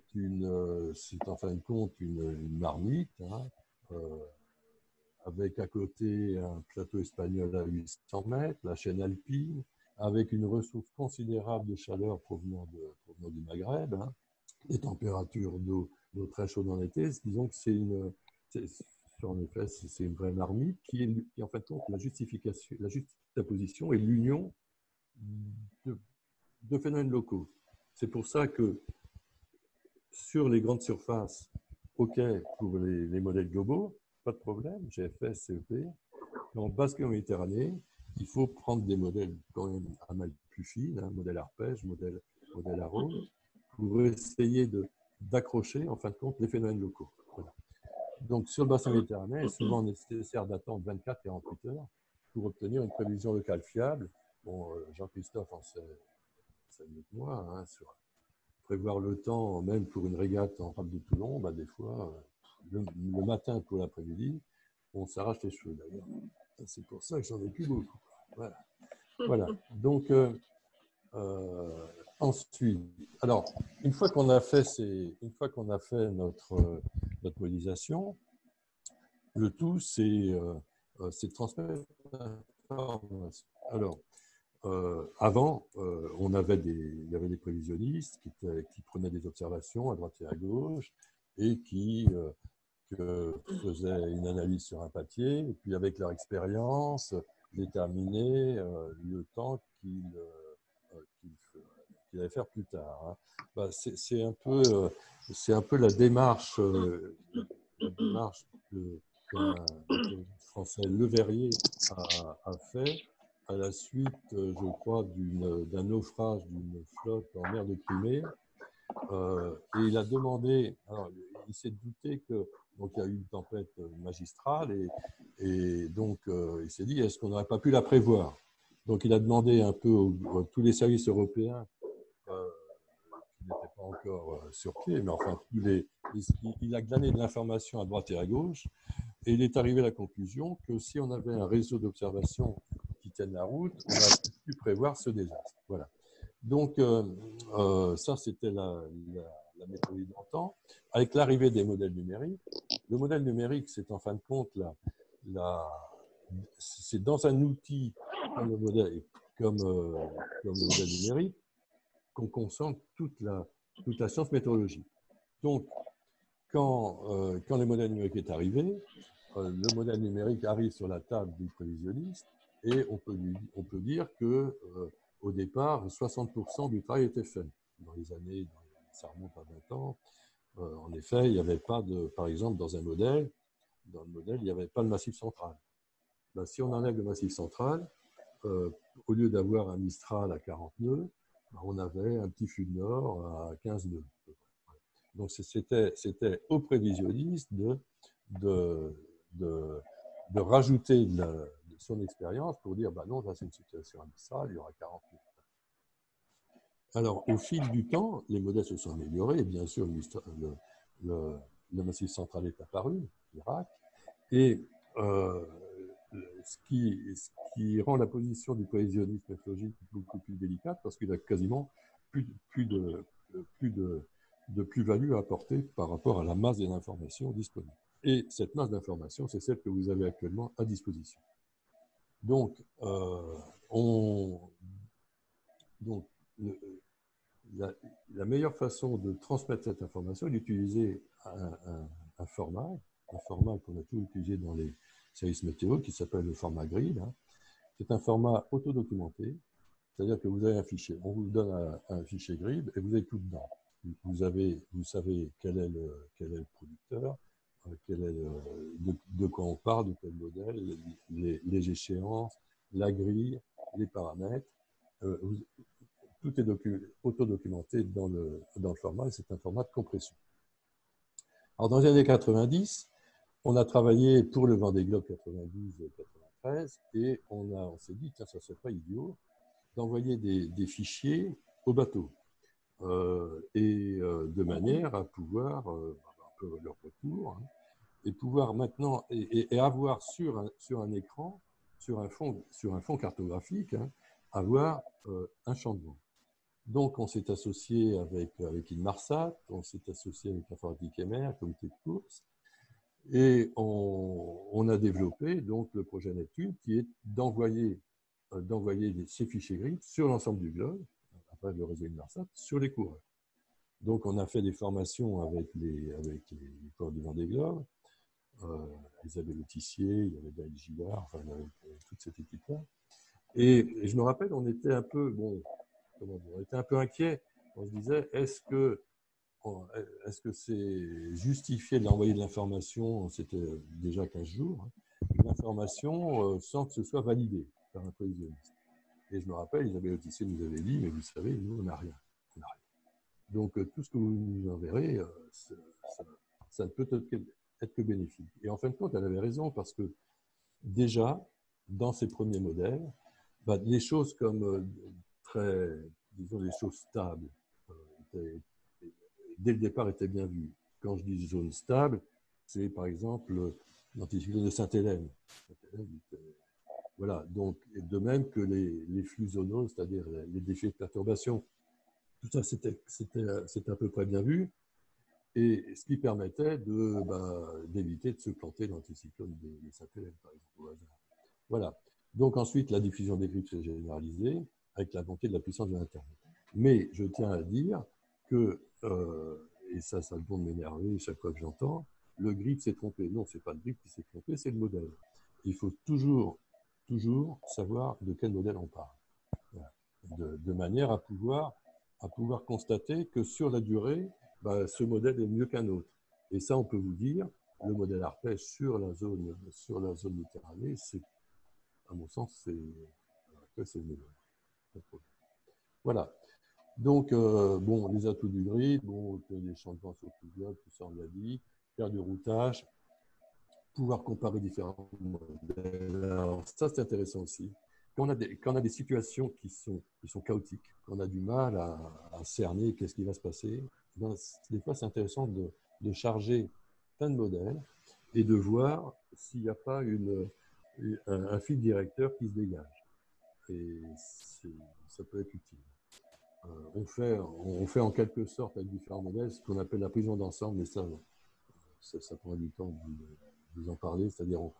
en fin de compte une marmite, hein, avec à côté un plateau espagnol à 800 mètres, la chaîne alpine, avec une ressource considérable de chaleur provenant du Maghreb, hein, des températures d'eau très chaudes en été. Disons que en effet, c'est une vraie marmite qui en fait compte la juxtaposition et l'union de phénomènes locaux. C'est pour ça que sur les grandes surfaces, OK pour les modèles globaux, pas de problème, GFS, CEP. Mais en Basque-Méditerranée, il faut prendre des modèles quand même à mal plus fines, hein, modèle arpège, modèle arôme, pour essayer d'accrocher, en fin de compte, les phénomènes locaux. Voilà. Donc, sur le bassin méditerranéen, il est souvent nécessaire d'attendre 24-48 heures pour obtenir une prévision locale fiable. Bon, Jean-Christophe en sait mieux que moi, hein, sur prévoir le temps, même pour une régate en rade de Toulon, bah, des fois, le matin pour l'après-midi, on s'arrache les cheveux d'ailleurs. C'est pour ça que j'en ai plus beaucoup. Voilà. Voilà. Donc, ensuite, alors, une fois qu'on a fait notre modélisation, le tout, c'est de transmettre l'information. Alors, avant, il y avait des prévisionnistes qui prenaient des observations à droite et à gauche et qui faisaient une analyse sur un papier, et puis avec leur expérience, déterminer le temps qu'ils allaient faire plus tard. Hein. Bah, c'est un peu la démarche, qu'un Français, Le Verrier, a fait à la suite, je crois, d'un naufrage d'une flotte en mer de Crimée. Et il a demandé, alors, il s'est douté que donc il y a eu une tempête magistrale et donc il s'est dit, est-ce qu'on n'aurait pas pu la prévoir? Donc il a demandé un peu à tous les services européens qui n'étaient pas encore sur pied, mais enfin il a glané de l'information à droite et à gauche et il est arrivé à la conclusion que si on avait un réseau d'observation qui tienne la route, on a pu prévoir ce désastre. Voilà. Donc, ça, c'était la méthodologie d'antan. Avec l'arrivée des modèles numériques, le modèle numérique, c'est en fin de compte, c'est dans un outil comme le modèle numérique qu'on concentre toute la science météorologique. Donc, quand le modèle numérique est arrivé, le modèle numérique arrive sur la table du prévisionniste et on peut dire que au départ, 60% du travail était fait. Dans les années, ça remonte à 20 ans, en effet, il n'y avait pas par exemple, dans le modèle, il n'y avait pas le massif central. Ben, si on enlève le massif central, au lieu d'avoir un Mistral à 40 nœuds, ben, on avait un petit flux de nord à 15 nœuds. Donc, c'était au prévisionniste de rajouter de son expérience pour dire, bah non, là, c'est une situation à Mistral, il y aura 40 nœuds. Alors, au fil du temps, les modèles se sont améliorés. Et bien sûr, le massif central est apparu, l'Irak. Et ce qui rend la position du prévisionnisme météorologique beaucoup plus délicate parce qu'il a quasiment plus de plus-value à apporter par rapport à la masse des informations disponibles. Et cette masse d'informations, c'est celle que vous avez actuellement à disposition. Donc, la meilleure façon de transmettre cette information est d'utiliser un format qu'on a toujours utilisé dans les services météo, qui s'appelle le format grid. Hein. C'est un format autodocumenté, c'est-à-dire que vous avez un fichier, on vous donne un fichier grid et vous avez tout dedans. Vous savez quel est le producteur, de quoi on parle, de quel modèle, les échéances, la grille, les paramètres. Tout est auto-documenté dans le format, et c'est un format de compression. Alors, dans les années 90, on a travaillé pour le Vendée Globe 92-93 et on s'est dit, tiens, ça ne serait pas idiot d'envoyer des fichiers au bateau de manière à pouvoir, un peu leur retour, hein, et pouvoir maintenant, et avoir sur un écran, sur un fond cartographique, hein, avoir un champ de vent. Donc, on s'est associé avec Inmarsat, on s'est associé avec Informatique MR, comité de course, et on a développé donc le projet Neptune, qui est d'envoyer ces fichiers gris sur l'ensemble du globe, après le réseau Inmarsat, sur les coureurs. Donc, on a fait des formations avec les coureurs du Vendée Globe, Isabelle Autissier, il y avait Daël Gillard, enfin, il y avait toute cette équipe-là. Et je me rappelle, on était un peu, on était un peu inquiets. On se disait, est-ce que c'est justifié de l'envoyer de l'information, c'était déjà 15 jours, hein, l'information sans que ce soit validé par un prévisionniste. Et je me rappelle, Isabelle Autissier nous avait dit, mais vous savez, nous, on n'a rien. Donc, tout ce que vous nous enverrez, ça ne peut être que bénéfique. Et en fin de compte, elle avait raison, parce que déjà, dans ces premiers modèles, les choses comme disons, les choses stables, dès le départ, étaient bien vues. Quand je dis zone stable, c'est par exemple l'anticyclone de Sainte-Hélène. Voilà, donc, de même que les flux zonaux, c'est-à-dire les défis de perturbation, tout ça, c'était à peu près bien vu, et ce qui permettait d'éviter de se planter l'anticyclone de Sainte-Hélène, par exemple, au hasard. Voilà. Donc ensuite, la diffusion des grippes s'est généralisée avec la montée de la puissance de l'Internet. Mais je tiens à dire que, et ça a le bon de m'énerver chaque fois que j'entends, le grip s'est trompé. Non, ce n'est pas le grip qui s'est trompé, c'est le modèle. Il faut toujours savoir de quel modèle on parle. Voilà. De manière à pouvoir constater que sur la durée, ce modèle est mieux qu'un autre. Et ça, on peut vous dire, le modèle Arpège sur la zone Méditerranée, c'est, à mon sens, c'est le meilleur. Voilà. Donc, les atouts du grid, les changements sur tout le globe, tout ça, on l'a dit, faire du routage, pouvoir comparer différents modèles. Alors, ça, c'est intéressant aussi. Quand on a des situations qui sont chaotiques, qu'on a du mal à cerner qu'est-ce qui va se passer, des fois, c'est intéressant de charger plein de modèles et de voir s'il n'y a pas un fil directeur qui se dégage. Et ça peut être utile. On fait en quelque sorte avec différents modèles ce qu'on appelle la prison d'ensemble, mais ça prend du temps de vous en parler. C'est-à-dire, on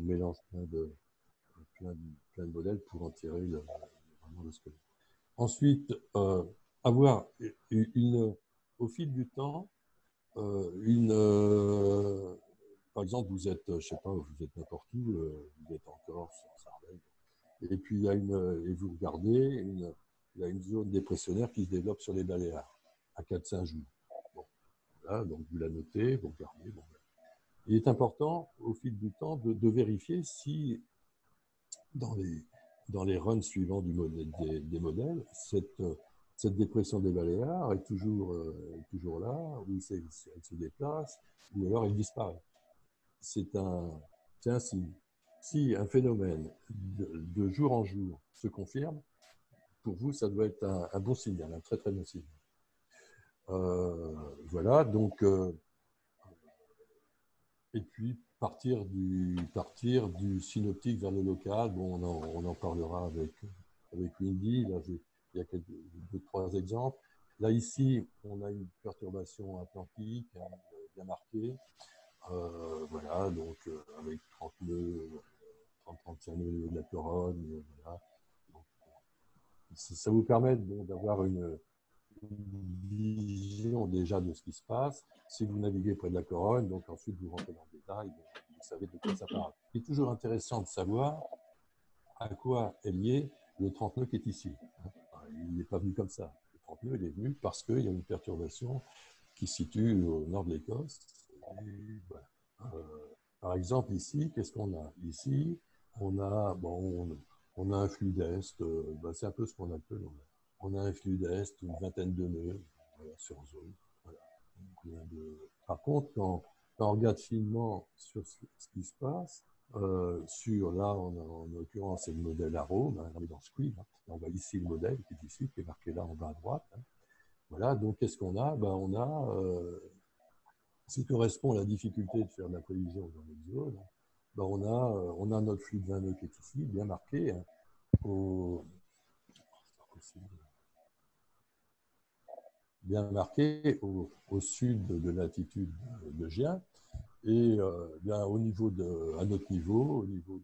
mélange plein de modèles pour en tirer vraiment le squelette. Ensuite, avoir au fil du temps, par exemple, vous êtes, je sais pas, vous êtes n'importe où, vous êtes en Corse, en Sardaigne, et puis et vous regardez, il y a une zone dépressionnaire qui se développe sur les Baléares, à 4-5 jours. Bon, voilà, donc vous la notez, vous regardez. Bon, voilà. Il est important, au fil du temps, de vérifier si, dans les runs suivants des modèles, cette dépression des Baléares est toujours là, ou elle se déplace, ou alors elle disparaît. C'est un signe. Si un phénomène de jour en jour se confirme, pour vous, ça doit être un bon signal, un très très bon signal. Voilà, donc, et puis partir du synoptique vers le local. Bon, on en parlera avec Windy. Là, il y a 2-3 exemples. Là, ici, on a une perturbation atlantique, hein, bien marquée. Voilà, donc avec 30 nœuds, 30-35 nœuds au niveau de la couronne. Voilà. Donc, ça vous permet d'avoir une vision déjà de ce qui se passe. Si vous naviguez près de la couronne, donc ensuite vous rentrez dans le détail, vous savez de quoi ça parle. Il est toujours intéressant de savoir à quoi est lié le 30 nœuds qui est ici. Il n'est pas venu comme ça. Le 30 nœuds, il est venu parce qu'il y a une perturbation qui se situe au nord de l'Écosse voilà. Par exemple, ici, qu'est-ce qu'on a? Ici, on a un flux d'est, c'est un peu ce qu'on appelle, on a un flux d'est, une vingtaine de nœuds, voilà, sur zone. Voilà. Par contre, quand on regarde finement sur ce qui se passe, en l'occurrence, c'est le modèle Arrow, on est dans Squid, hein. On voit ici le modèle qui est ici, qui est marqué là en bas à droite. Hein. Voilà, donc qu'est-ce qu'on a? On a ce qui correspond à la difficulté de faire de la prévision dans les zones. On a notre flux de 20 nœuds qui est ici, bien marqué, hein, au sud de latitude de Gien. Et à notre niveau, au niveau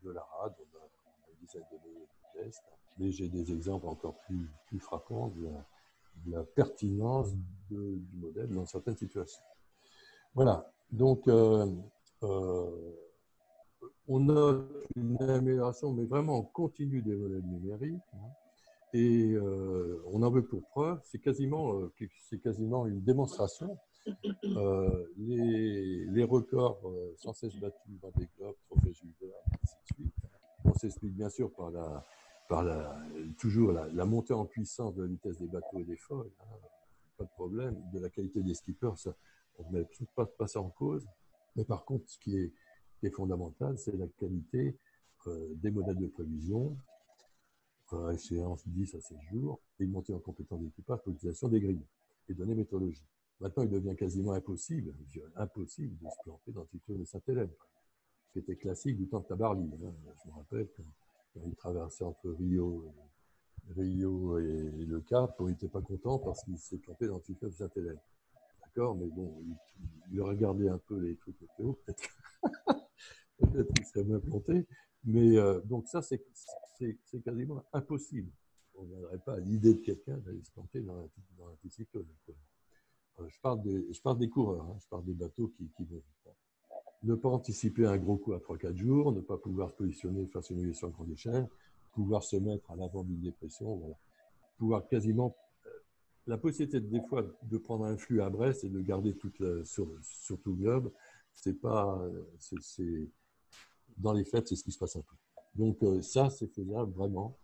de la rade, on a une dizaine de nœuds d'est. Mais j'ai des exemples encore plus frappants de la pertinence du modèle dans certaines situations. Voilà, donc on note une amélioration, mais vraiment continue des modèles numériques. Hein, et on en veut pour preuve, c'est quasiment une démonstration. Les records sans cesse battus dans des globes, trophées Jules Verne, ainsi de suite. On s'explique bien sûr toujours la montée en puissance de la vitesse des bateaux et des foils. Hein, pas de problème. De la qualité des skippers, ça, on ne met pas ça en cause. Mais par contre, ce qui est fondamental, c'est la qualité des modèles de prévision à échéance 10 à 16 jours et une montée en compétence d'équipage pour l'utilisation des grilles et données météorologiques. Maintenant, il devient quasiment impossible de se planter dans le cyclone de Sainte-Hélène, qui était classique du temps de Tabarly. Hein. Je me rappelle quand il traversait entre Rio et le Cap, on n'était pas content parce qu'il s'est planté dans le cyclone de Sainte-Hélène. D'accord, mais bon, il regardait un peu les trucs météo, peut-être qu'il serait bien planté. Mais donc ça, c'est quasiment impossible. On ne viendrait pas à l'idée de quelqu'un d'aller se planter dans un petit cyclone. Je parle des coureurs, hein, je parle des bateaux qui vont. Ne pas anticiper un gros coup à 3-4 jours, ne pas pouvoir se positionner face à une émission à grande échelle, pouvoir se mettre à l'avant d'une dépression, voilà. Pouvoir quasiment. La possibilité des fois de prendre un flux à Brest et de le garder sur tout le globe, dans les faits, c'est ce qui se passe un peu. Donc ça, c'est faisable vraiment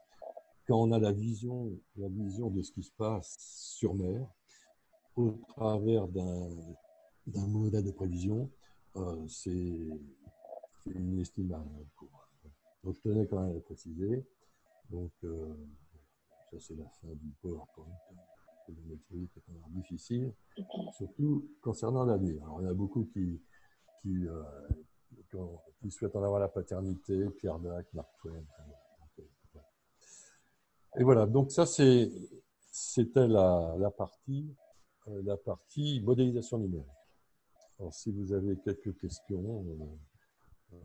quand on a la vision de ce qui se passe sur mer, au travers d'un modèle de prévision, c'est inestimable. Donc, je tenais quand même à le préciser. Donc, ça, c'est la fin du PowerPoint. Le métier est quand même difficile, surtout concernant l'avenir. Alors, il y en a beaucoup qui souhaitent en avoir la paternité, Pierre Dac, Mark Twain. Et voilà, donc ça, c'était la partie modélisation numérique. Alors, si vous avez quelques questions, je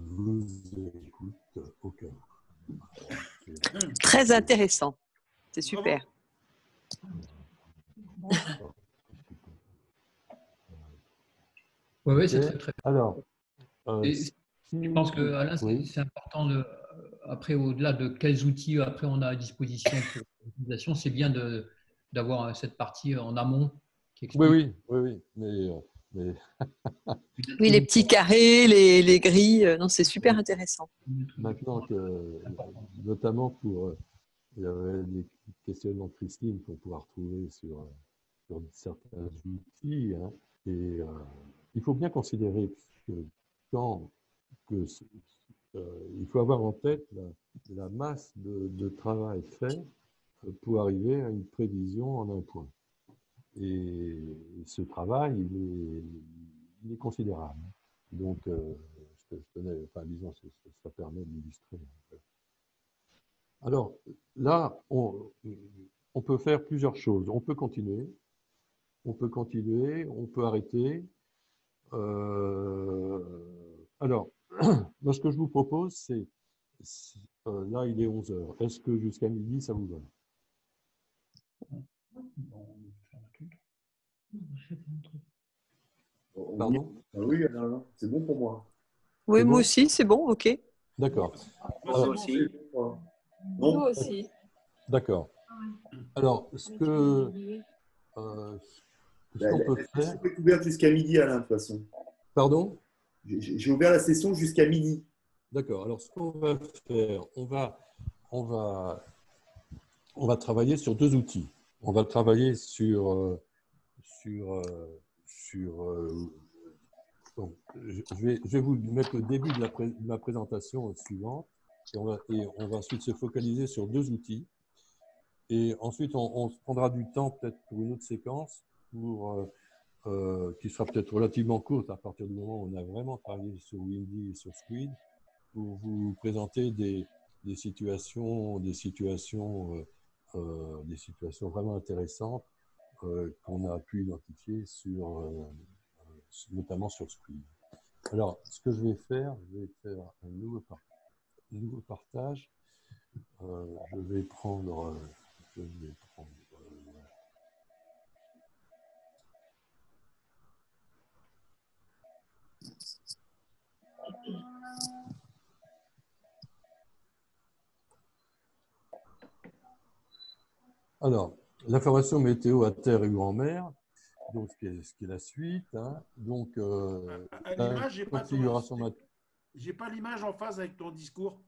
vous écoute au cas où. Très intéressant. C'est super. Oui, c'est très, très bien. Alors, je pense que Alain, c'est important après, au-delà de quels outils après on a à disposition pour l'utilisation, c'est bien d'avoir cette partie en amont qui explique. Oui. Mais... Oui, les petits carrés, les grilles, non, c'est super intéressant. Maintenant notamment il y avait des questionnements de Christine qu'on pourra retrouver sur certains outils. Hein, et il faut bien considérer il faut avoir en tête la masse de travail fait pour arriver à une prévision en un point. Et ce travail, il est considérable. Donc, disons, ça permet d'illustrer. Alors, là, on peut faire plusieurs choses. On peut continuer, on peut arrêter. Alors, moi, ce que je vous propose, c'est là, il est 11h. Est-ce que jusqu'à midi, ça vous va? Pardon? Oui, c'est bon pour moi. Oui, moi aussi, c'est bon, ok. D'accord. Moi aussi. Non. Nous aussi. D'accord. Alors, ce qu'on peut La faire… session est ouverte jusqu'à midi, Alain, de toute façon. Pardon? J'ai ouvert la session jusqu'à midi. D'accord. Alors, ce qu'on va faire, on va travailler sur deux outils. On va travailler sur donc, je vais vous mettre le début de la présentation suivante et on va ensuite se focaliser sur deux outils. Et ensuite, on se prendra du temps peut-être pour une autre séquence qui sera peut-être relativement courte à partir du moment où on a vraiment travaillé sur Windy et sur Squid pour vous présenter des situations vraiment intéressantes qu'on a pu identifier notamment sur Squid. Alors, ce que je vais faire un nouveau partage. Je vais prendre alors, l'information météo à terre et ou en mer, donc ce qui est la suite. Hein. Donc, à l'image, j'ai pas l'image en phase avec ton discours.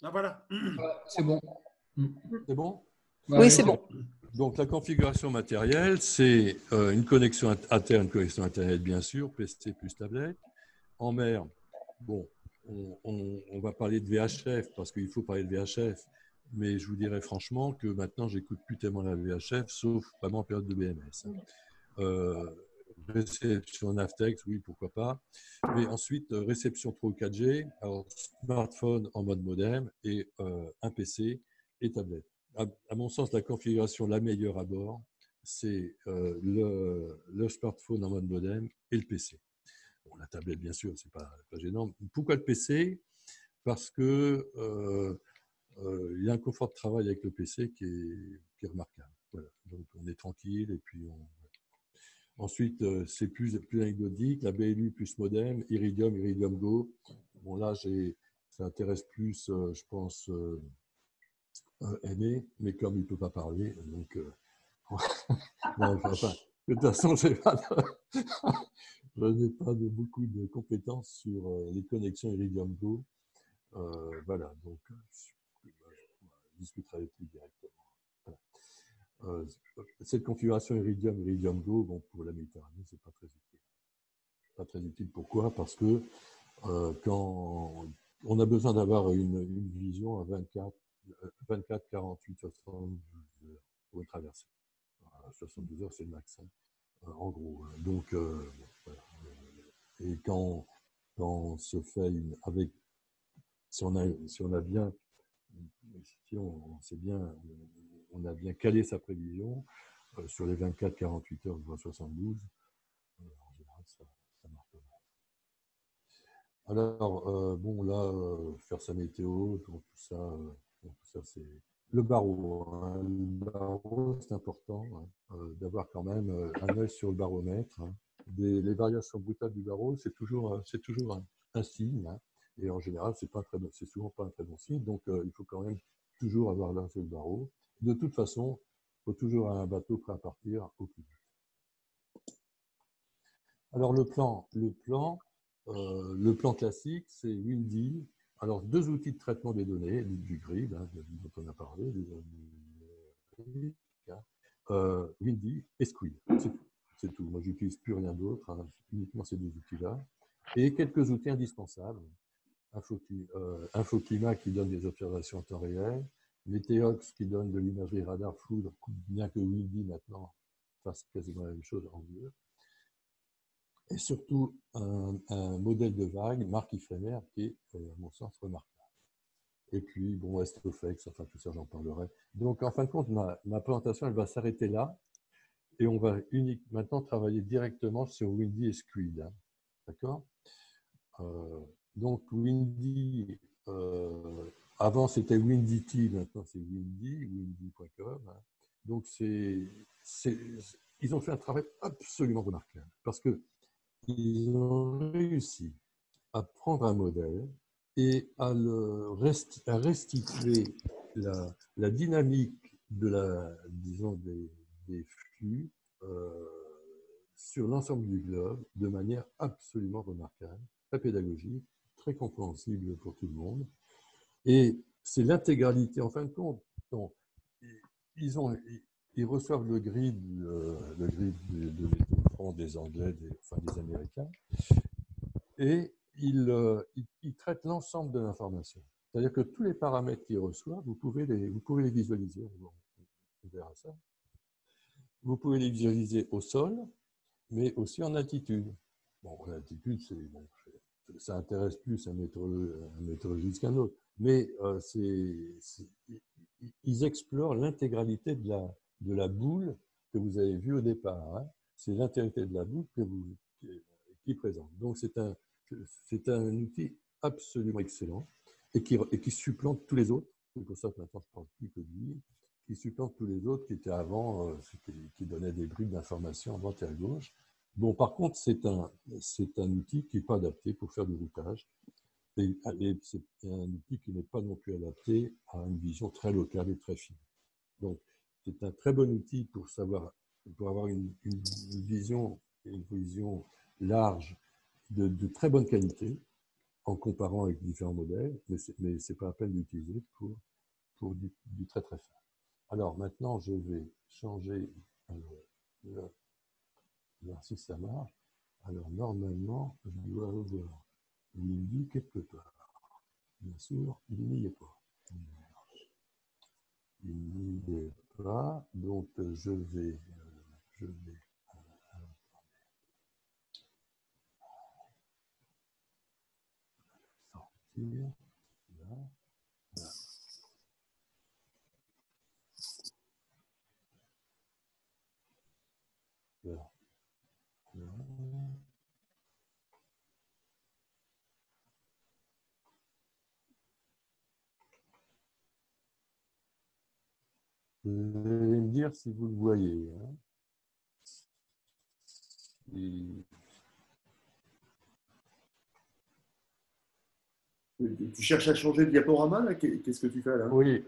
Ah, voilà. C'est bon. C'est bon? Oui, c'est bon. Donc, la configuration matérielle, c'est une connexion à terre, une connexion Internet, bien sûr, PC plus tablette. En mer, bon, on va parler de VHF parce qu'il faut parler de VHF, mais je vous dirais franchement que maintenant, j'écoute plus tellement la VHF, sauf vraiment en période de BMS. Réception Navtex, oui, pourquoi pas. Mais ensuite, réception 3 ou 4G, alors smartphone en mode modem et un PC et tablette. À mon sens, la configuration la meilleure à bord, c'est le smartphone en mode modem et le PC. Bon, la tablette, bien sûr, c'est pas gênant. Pourquoi le PC? Parce que il y a un confort de travail avec le PC qui est remarquable. Voilà. Donc, on est tranquille et puis Ensuite, c'est plus anecdotique. La BLU plus modem, Iridium Go. Bon, là, ça intéresse plus, je pense, Aimé, mais comme il ne peut pas parler, donc… non, enfin, de toute façon, je n'ai pas beaucoup de compétences sur les connexions Iridium Go. Voilà, donc je discuterai avec lui directement. Voilà. Cette configuration Iridium Go, bon, pour la Méditerranée, c'est pas très utile. Pas très utile. Pourquoi? Parce que quand on a besoin d'avoir une vision à 24, 48, 72 heures pour une traversée. 72 heures, c'est le max, hein, en gros. Donc, voilà. Et quand on se fait si on a bien calé sa prévision sur les 24, 48 heures, voire 72, en général, ça marche pas. Alors, bon, là, faire sa météo, tout ça c'est le barreau. Hein. Le barreau, c'est important d'avoir quand même un œil sur le baromètre. Hein. Les variations brutales du barreau, c'est toujours un signe. Hein. Et en général, c'est souvent pas un très bon signe. Donc, il faut quand même toujours avoir l'œil sur le barreau. De toute façon, il faut toujours un bateau prêt à partir au plus vite. Alors, le plan classique, c'est Windy. Alors, deux outils de traitement des données, du grid, hein, dont on a parlé, Windy et Squid. C'est tout. Moi, j'utilise plus rien d'autre, hein, uniquement ces deux outils-là. Et quelques outils indispensables. Infoclimat qui donne des observations en temps réel, Météox qui donne de l'imagerie radar floue, bien que Windy maintenant fasse quasiment la même chose en mieux. Et surtout un modèle de vague, Mark Ifremer, qui est, à mon sens, remarquable. Et puis, bon, Estoflex, enfin tout ça, j'en parlerai. Donc, en fin de compte, ma présentation, elle va s'arrêter là. Et on va maintenant travailler directement sur Windy et Squid. Hein. D'accord? Donc, Windy, avant c'était WindyT, maintenant c'est windy.com. Hein. Donc, ils ont fait un travail absolument remarquable. Parce que ils ont réussi à prendre un modèle et à restituer la dynamique disons des flux sur l'ensemble du globe de manière absolument remarquable, très pédagogique, très compréhensible pour tout le monde. Et c'est l'intégralité, en fin de compte. Donc, ils reçoivent le grid de métaux francs des Anglais, des Américains, et ils traitent l'ensemble de l'information. C'est-à-dire que tous les paramètres qu'ils reçoivent, vous pouvez les visualiser. On verra ça. Vous pouvez les visualiser au sol, mais aussi en altitude. Bon, en altitude, ça intéresse plus un météorologiste qu'un autre. Mais ils explorent l'intégralité de la boule que vous avez vue au départ. Hein. C'est l'intégralité de la boule qui présente. Donc, c'est un outil absolument excellent et qui supplante tous les autres. C'est pour ça que maintenant, je ne parle plus que de lui. Qui supplante tous les autres qui étaient avant, qui donnaient des bribes d'informations à droite et à gauche. Bon, par contre, c'est un outil qui n'est pas adapté pour faire du routage. Et c'est un outil qui n'est pas non plus adapté à une vision très locale et très fine. Donc, c'est un très bon outil pour avoir une vision large de très bonne qualité en comparant avec différents modèles, mais ce n'est pas la peine d'utiliser pour du très très fin. Alors maintenant, je vais changer, voir si ça marche. Alors normalement, je dois avoir Windy quelque part. Bien sûr, il n'y est pas. Il n'y est pas, donc je vais sortir. Là. Voilà. Voilà. Vous allez me dire si vous le voyez. Hein. Tu cherches à changer de diaporama, là? Qu'est-ce que tu fais là? Oui,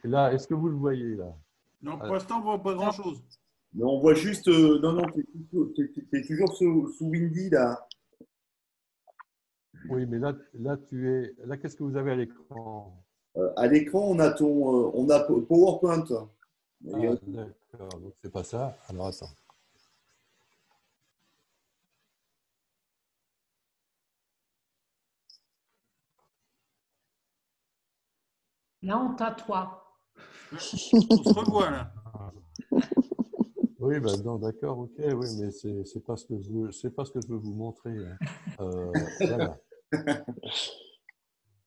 là, est-ce que vous le voyez là? Non, pour l'instant, on ne voit pas grand-chose. Non, on voit juste. Non, tu es toujours sous Windy, là. Oui, mais là, qu'est-ce que vous avez à l'écran? À l'écran, on a PowerPoint. Ah, d'accord, donc c'est pas ça. Alors attends. Là, on t'a toi. On se revoit là. Oui, ben non, d'accord, ok, oui, mais c'est pas ce que je veux vous montrer. Hein. Voilà.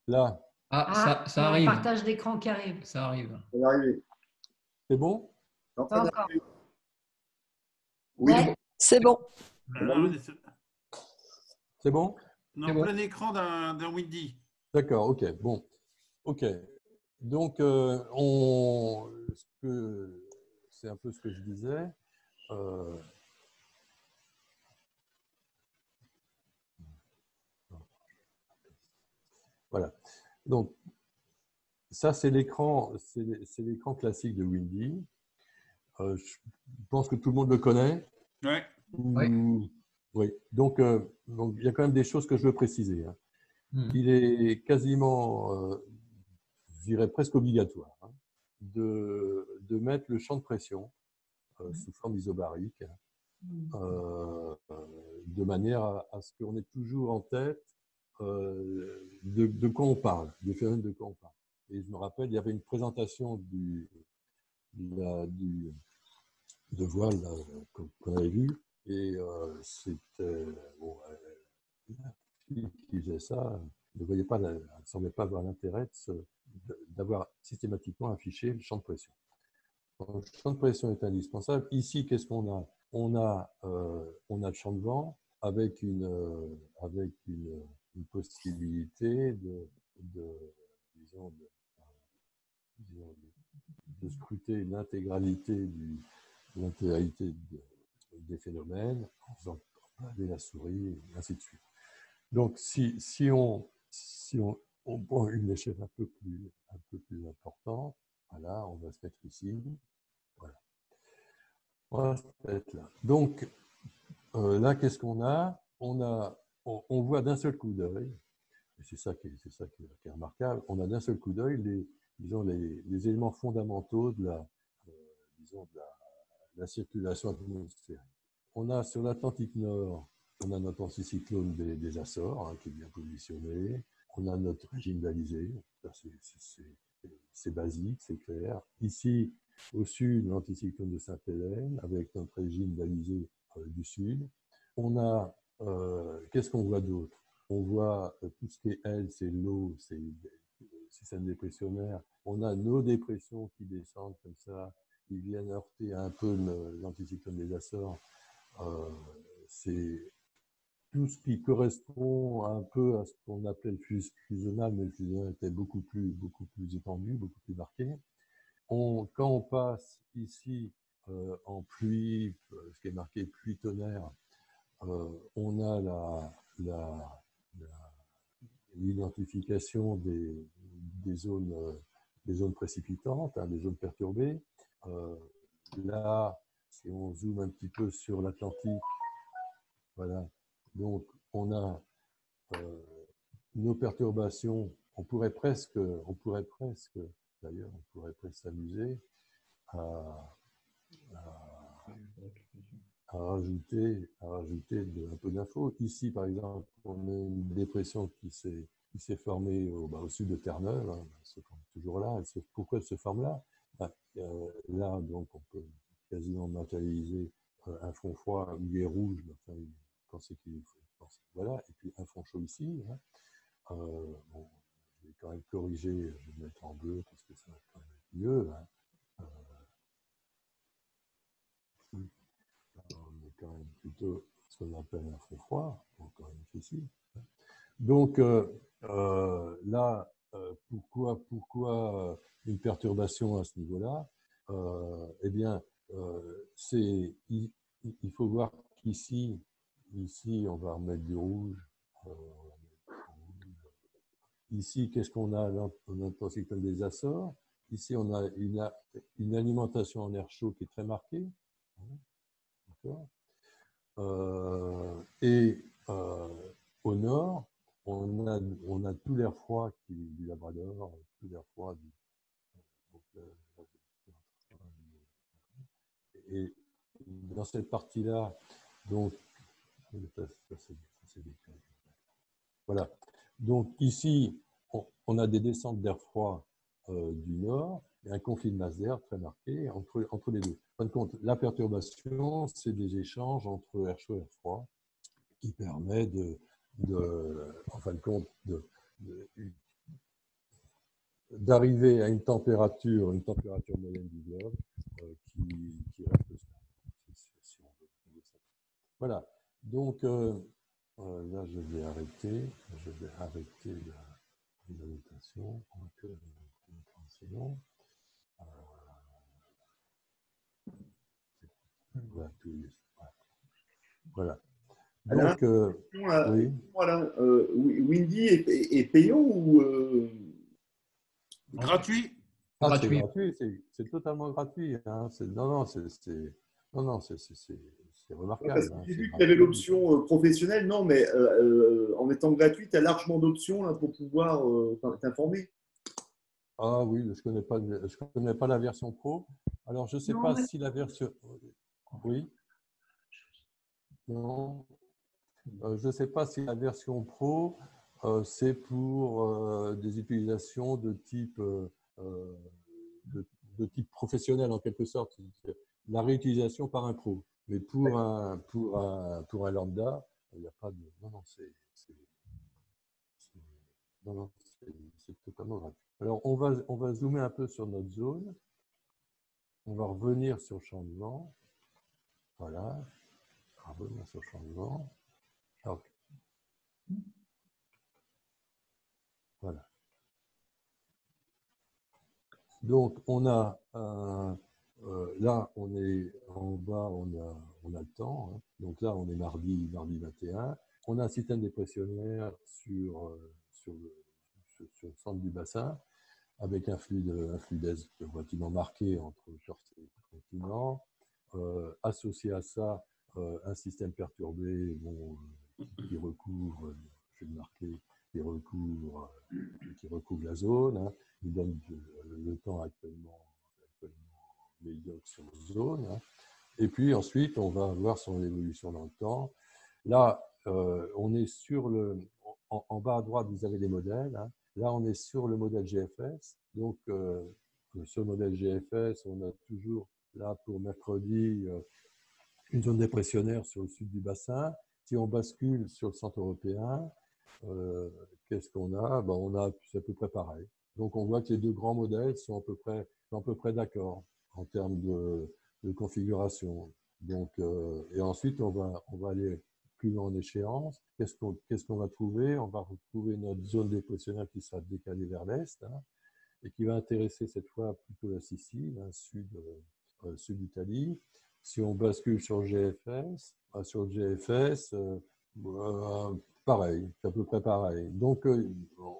Là. Ah, ça il y a arrive. un partage d'écran qui arrive. Ça arrive. Ça va arriver. C'est bon? Pas encore. Oui. Ouais, c'est bon. C'est bon? Non, plein écran d'un Windy. D'accord, ok, bon. Ok. Donc, c'est un peu ce que je disais. Voilà. Donc, ça, c'est l'écran classique de Windy. Je pense que tout le monde le connaît. Ouais. Oui. Donc, il y a quand même des choses que je veux préciser. Hein. Il est quasiment, je dirais presque obligatoire, hein, de mettre le champ de pression sous forme isobarique, de manière à ce qu'on ait toujours en tête de quoi on parle, des phénomènes de quoi on parle. Et je me rappelle, il y avait une présentation de voile qu'on avait vue, et c'était la fille qui faisait ça ne voyait pas, elle ne semblait pas avoir l'intérêt d'avoir systématiquement affiché le champ de pression. Donc, le champ de pression est indispensable. Ici, qu'est-ce qu'on a? On a le champ de vent avec une possibilité de scruter l'intégralité des phénomènes en faisant aller la souris, et ainsi de suite. Donc, si si on prend une échelle un peu plus importante, voilà, on va se mettre ici. Voilà. On va se mettre là. Donc, là, qu'est-ce qu'on a? On voit d'un seul coup d'œil, et c'est ça qui est remarquable, on a d'un seul coup d'œil les éléments fondamentaux de la circulation atmosphérique. On a sur l'Atlantique Nord, on a notre anticyclone des Açores, hein, qui est bien positionné. On a notre régime d'Alizé, c'est basique, c'est clair. Ici, au sud, l'anticyclone de Sainte-Hélène, avec notre régime d'Alizé du sud. On a, qu'est-ce qu'on voit d'autre? On voit tout ce qui est L, c'est l'eau, c'est système dépressionnaire. On a nos dépressions qui descendent comme ça, qui viennent heurter un peu l'anticyclone des Açores. C'est tout ce qui correspond un peu à ce qu'on appelait le fusionnal, mais le fusionnal était beaucoup plus étendu, beaucoup plus marqué. Quand on passe ici en pluie, ce qui est marqué pluie tonnerre, on a l'identification des zones précipitantes, hein, des zones perturbées. Là, si on zoome un petit peu sur l'Atlantique, voilà, donc on a nos perturbations. On pourrait presque d'ailleurs, on pourrait presque s'amuser à rajouter un peu d'infos. Ici, par exemple, on a une dépression qui s'est formée au sud de Terre-Neuve, hein, c'est toujours là. Pourquoi elle se forme là? Là, donc, on peut quasiment matérialiser un front froid, il est rouge, enfin, quand c'est qu'il est voilà, et puis un front chaud ici. Hein. Bon, je vais quand même corriger, je vais le mettre en bleu parce que ça va quand même être mieux. Hein. On est quand même plutôt ce qu'on appelle un front froid, donc quand même ici. Donc là, pourquoi une perturbation à ce niveau-là? Eh bien, il faut voir qu'ici, on va remettre du rouge. Ici, qu'est-ce qu'on a? On a l'anticyclone des Açores. Ici, on a une alimentation en air chaud qui est très marquée. D'accord. Au nord, on a tout l'air froid du Labrador, tout l'air froid et dans cette partie-là, donc, voilà. Donc ici, on a des descentes d'air froid du nord et un conflit de masse d'air très marqué entre les deux. En fin de compte, la perturbation, c'est des échanges entre air chaud et air froid qui permet en fin de compte, d'arriver à une température moyenne du globe qui reste stable. Si on veut. Voilà. Donc, là, je vais arrêter la notation. Voilà. Donc, oui. Voilà. Windy est payant ou gratuit? C'est gratuit, c'est totalement gratuit. Hein. Non, c'est remarquable. Parce que j'ai vu qu'il y avait l'option professionnelle, non, mais en étant gratuit, tu as largement d'options là, pour pouvoir t'informer. Ah oui, je connais pas la version pro. Alors, je ne sais pas si la version... Oui. Non. Je ne sais pas si la version pro, c'est pour des utilisations de type professionnel en quelque sorte, la réutilisation par un pro. Mais pour un lambda, il n'y a pas de... Non, c'est totalement gratuit. Alors, on va zoomer un peu sur notre zone. On va revenir sur le champ de vent. Voilà. On va revenir sur le champ de vent. Alors, voilà. Donc, on a là, on est en bas, on a le temps. Hein. Donc là, on est mardi 21. On a un système dépressionnaire sur sur le centre du bassin, avec un flux d'est relativement marqué entre ces continents. Associé à ça, un système perturbé qui recouvre, je vais le marquer, qui recouvre la zone. Hein. Il donne le temps actuellement médiocre sur la zone. Hein. Et puis ensuite, on va voir son évolution dans le temps. Là, on est sur en bas à droite, vous avez les modèles. Hein. Là, on est sur le modèle GFS. Donc, ce modèle GFS, on a toujours là pour mercredi une zone dépressionnaire sur le sud du bassin. Si on bascule sur le centre européen, qu'est-ce qu'on a? C'est à peu près pareil. Donc, on voit que les deux grands modèles sont à peu près d'accord en termes de configuration. Donc, et ensuite, on va aller plus loin en échéance. Qu'est-ce qu'on va trouver? On va retrouver notre zone dépressionnaire qui sera décalée vers l'est, hein, et qui va intéresser cette fois plutôt la Sicile, hein, sud d'Italie. Si on bascule sur le GFS, pareil, c'est à peu près pareil. Donc,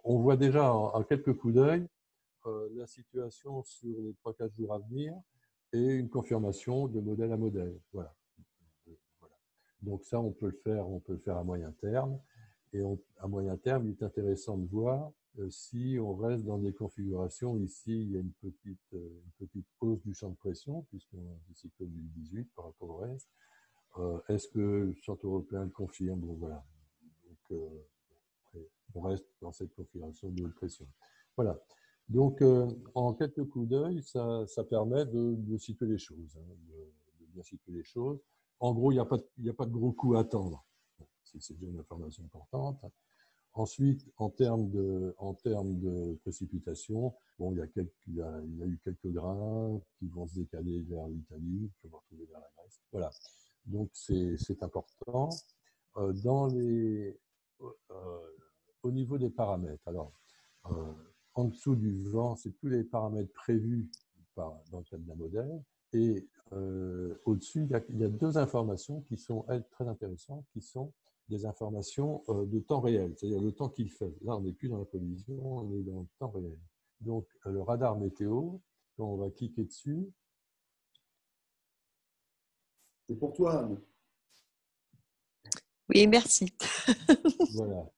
on voit déjà en quelques coups d'œil la situation sur les 3-4 jours à venir et une confirmation de modèle à modèle. Voilà. Donc ça, on peut le faire à moyen terme. Et à moyen terme, il est intéressant de voir si on reste dans des configurations. Ici, il y a une petite hausse du champ de pression, puisqu'on a un cycle du 18 par rapport au reste. Est-ce que le centre européen le confirme? Bon, voilà. Donc, on reste dans cette configuration de haute pression. Voilà. Donc, en quelques coups d'œil, ça permet de situer les choses, hein, de bien situer les choses. En gros, il n'y a pas de gros coups à attendre. C'est déjà une information importante. Ensuite, en termes de précipitations, bon, il y a eu quelques grains qui vont se décaler vers l'Italie, qui vont retrouver vers la Grèce. Voilà. Donc, c'est important. Au niveau des paramètres, alors, en dessous du vent, c'est tous les paramètres prévus dans le cadre d'un modèle. Et au-dessus, il y a deux informations qui sont, elles, très intéressantes, qui sont des informations de temps réel, c'est-à-dire le temps qu'il fait. Là, on n'est plus dans la prévision, on est dans le temps réel. Donc, le radar météo, quand on va cliquer dessus... C'est pour toi, Anne. Oui, merci. Voilà.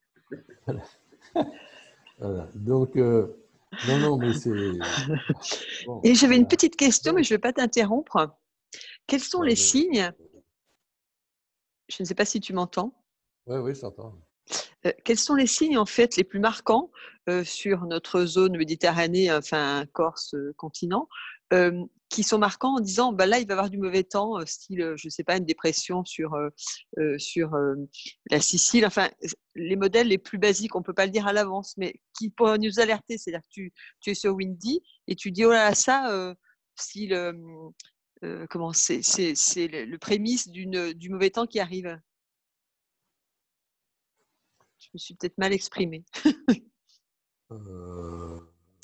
Voilà. Donc, non, mais c'est... Bon, et j'avais voilà. une petite question, mais je ne vais pas t'interrompre. Quels sont les signes? Je ne sais pas si tu m'entends. Oui, j'entends. Quels sont les signes en fait les plus marquants sur notre zone Méditerranée, enfin Corse, continent, qui sont marquants en disant bah là il va y avoir du mauvais temps, style je ne sais pas une dépression sur la Sicile, enfin les modèles les plus basiques, on ne peut pas le dire à l'avance, mais qui pourraient nous alerter, c'est-à-dire que tu es sur Windy et tu dis oh là là ça style comment c'est le prémisse du mauvais temps qui arrive. Je me suis peut-être mal exprimée.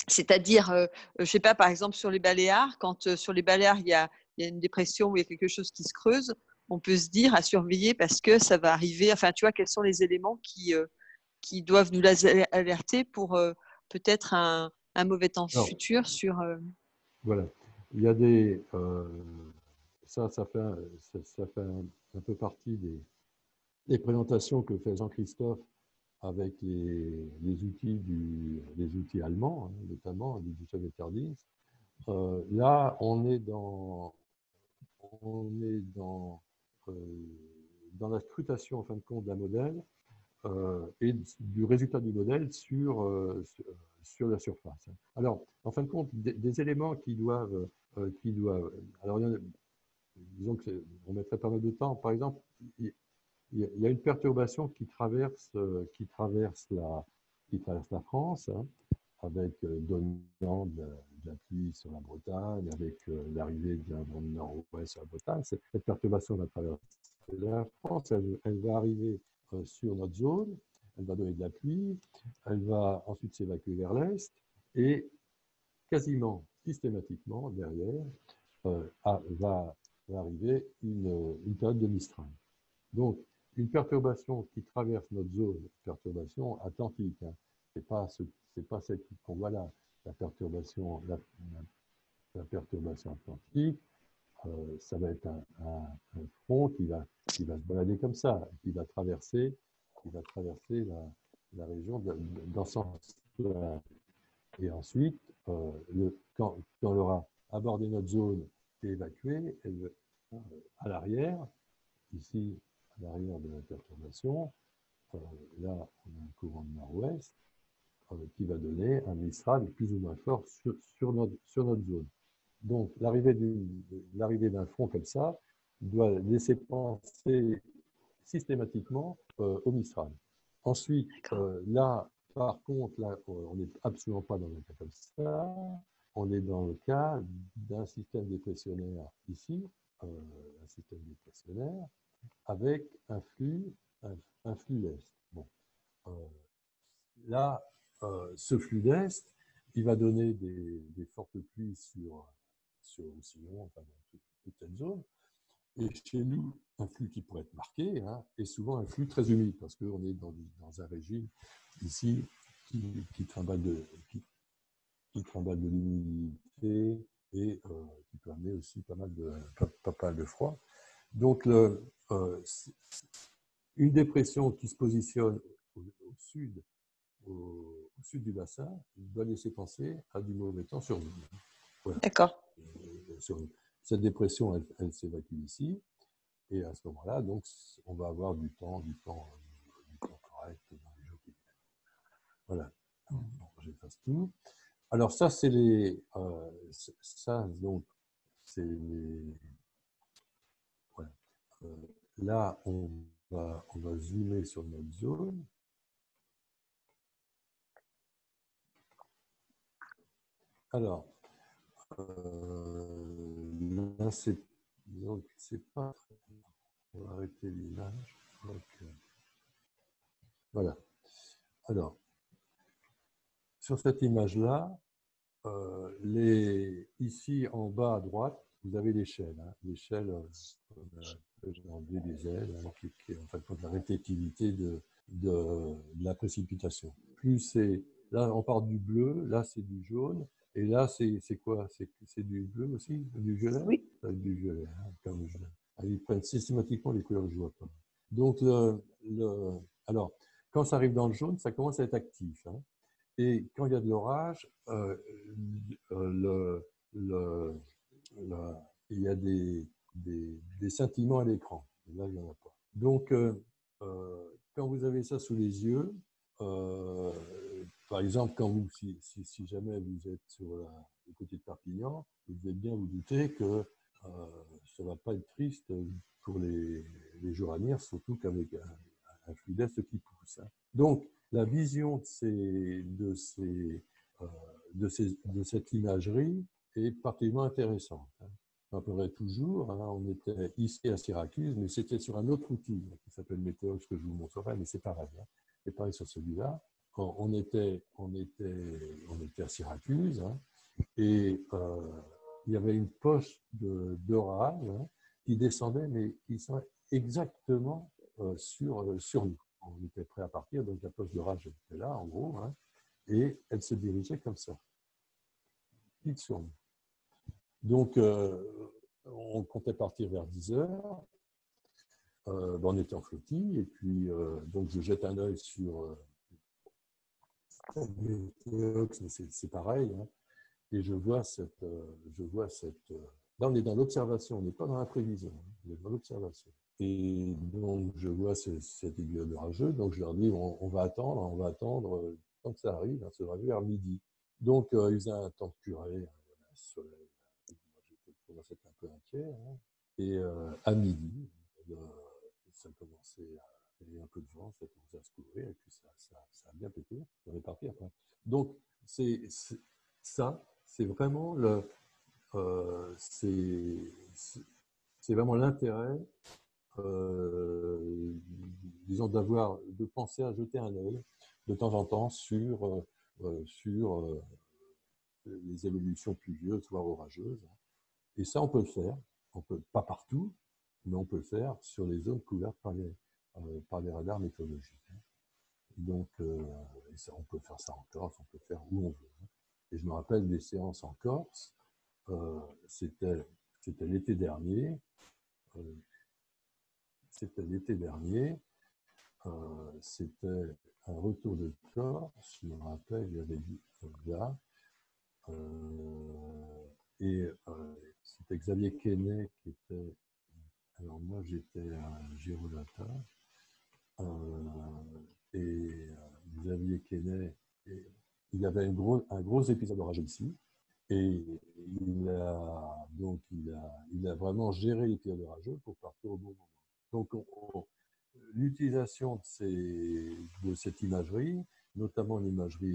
C'est-à-dire, je ne sais pas, par exemple, sur les Baléares, quand sur les Baléares, il y a une dépression ou il y a quelque chose qui se creuse, on peut se dire à surveiller parce que ça va arriver. Enfin, tu vois, quels sont les éléments qui doivent nous alerter pour peut-être un mauvais temps futur sur… Voilà. Il y a des… ça fait un peu partie des présentations que fait Jean-Christophe avec les outils allemands, hein, notamment les Digital Metardis. Là, on est dans la scrutation, en fin de compte, d'un modèle et du résultat du modèle sur la surface. Alors, en fin de compte, des éléments qui doivent… alors, disons qu'on mettrait pas mal de temps. Par exemple, il y a une perturbation qui traverse la France, hein, avec donnant de la pluie sur la Bretagne, avec l'arrivée d'un vent de nord-ouest sur la Bretagne. Cette perturbation va traverser la France, elle va arriver sur notre zone, elle va donner de la pluie, elle va ensuite s'évacuer vers l'est, et quasiment systématiquement, derrière, va arriver une période de Mistral. Donc, une perturbation qui traverse notre zone, perturbation atlantique, hein, c'est pas celle qu'on voit là, la perturbation, la perturbation atlantique. Ça va être un front qui va se balader comme ça, qui va traverser la région dans ce sens-là. Et ensuite, quand on aura abordé notre zone et évacué, à l'arrière, ici, à l'arrière de la perturbation, là, on a un courant de nord-ouest qui va donner un Mistral plus ou moins fort sur notre zone. Donc, l'arrivée d'un front comme ça doit laisser penser systématiquement au Mistral. Ensuite, là, par contre, là, on n'est absolument pas dans un cas comme ça. On est dans le cas d'un système dépressionnaire ici, un système dépressionnaire, avec un flux d'est. Bon. Là, ce flux d'est, il va donner des fortes pluies sur Roussillon, enfin dans toute cette zone. Et chez nous, un flux qui pourrait être marqué est souvent un flux très humide, parce qu'on est dans un régime ici qui trimballe de l'humidité et qui peut amener aussi pas mal de froid. Donc, une dépression qui se positionne au sud du bassin doit laisser penser à du mauvais temps sur nous. Voilà. D'accord. Cette dépression, elle s'évacue ici, et à ce moment-là, donc, on va avoir du temps correct dans les jours qui viennent. Voilà. Donc, j'efface tout. Alors ça, c'est voilà. Là, on va zoomer sur notre zone. Alors, là, c'est pas. On va arrêter l'image. Voilà. Alors, sur cette image-là, ici en bas à droite, vous avez l'échelle. L'échelle, j'ai enlevé des ailes, qui est en fait la répétitivité de la précipitation. Plus c'est. Là, on part du bleu, là, c'est du jaune. Et là, c'est quoi? C'est du bleu aussi? Du violet? Oui. Du violet, comme ils prennent systématiquement les couleurs que je ne vois pas. Donc, alors, quand ça arrive dans le jaune, ça commence à être actif. Et quand il y a de l'orage, il y a des scintillements à l'écran. Là, il n'y en a pas. Donc, quand vous avez ça sous les yeux, par exemple, si jamais vous êtes sur le côté de Perpignan, vous devez bien vous douter que ça ne va pas être triste pour les jours à venir, surtout qu'avec un flux d'est qui pousse. Donc, la vision de cette imagerie est particulièrement intéressante. On rappellerait toujours, on était ici à Syracuse, mais c'était sur un autre outil qui s'appelle Météox, que je vous montrerai, mais c'est pareil. C'est pareil sur celui-là. On était à Syracuse, et il y avait une poche d'orage qui descendait, mais qui descendait exactement sur nous. On était prêt à partir, donc la poche d'orage était là, en gros, et elle se dirigeait comme ça, pile sur nous. Donc, on comptait partir vers 10 heures. On était en flottille, et puis donc je jette un œil sur Météox, mais c'est pareil, et je vois cette. Là, on est dans l'observation, on n'est pas dans la prévision, on est dans l'observation. Et donc, je vois cet aiguillon orageux, donc je leur dis, on va attendre tant que ça arrive, ça va arriver vers midi. Donc, ils faisaient un temps de curé, un soleil, je commençais à être un peu inquiet, et à midi, ça commençait à avoir un peu de vent, ça commençait à se couvrir, et puis ça a bien pété, on est parti après. Donc, c'est vraiment c'est vraiment l'intérêt, disons, de penser à jeter un œil de temps en temps sur les évolutions pluvieuses, voire orageuses. Et ça, on peut le faire. Pas partout, mais on peut le faire sur les zones couvertes par les radars météorologiques. Donc, et ça, on peut faire ça en Corse, on peut faire où on veut. Et je me rappelle des séances en Corse, c'était l'été dernier. C'était l'été dernier. C'était un retour de Corse. Je me rappelle, il y avait du là. Et c'était Xavier Quesnay qui était. Alors moi, j'étais à Girolata. Et Xavier Quesnay, il y avait un gros épisode orageux ici. Et il a vraiment géré l'épisode orageux pour partir au bon moment. Donc, l'utilisation de cette imagerie, notamment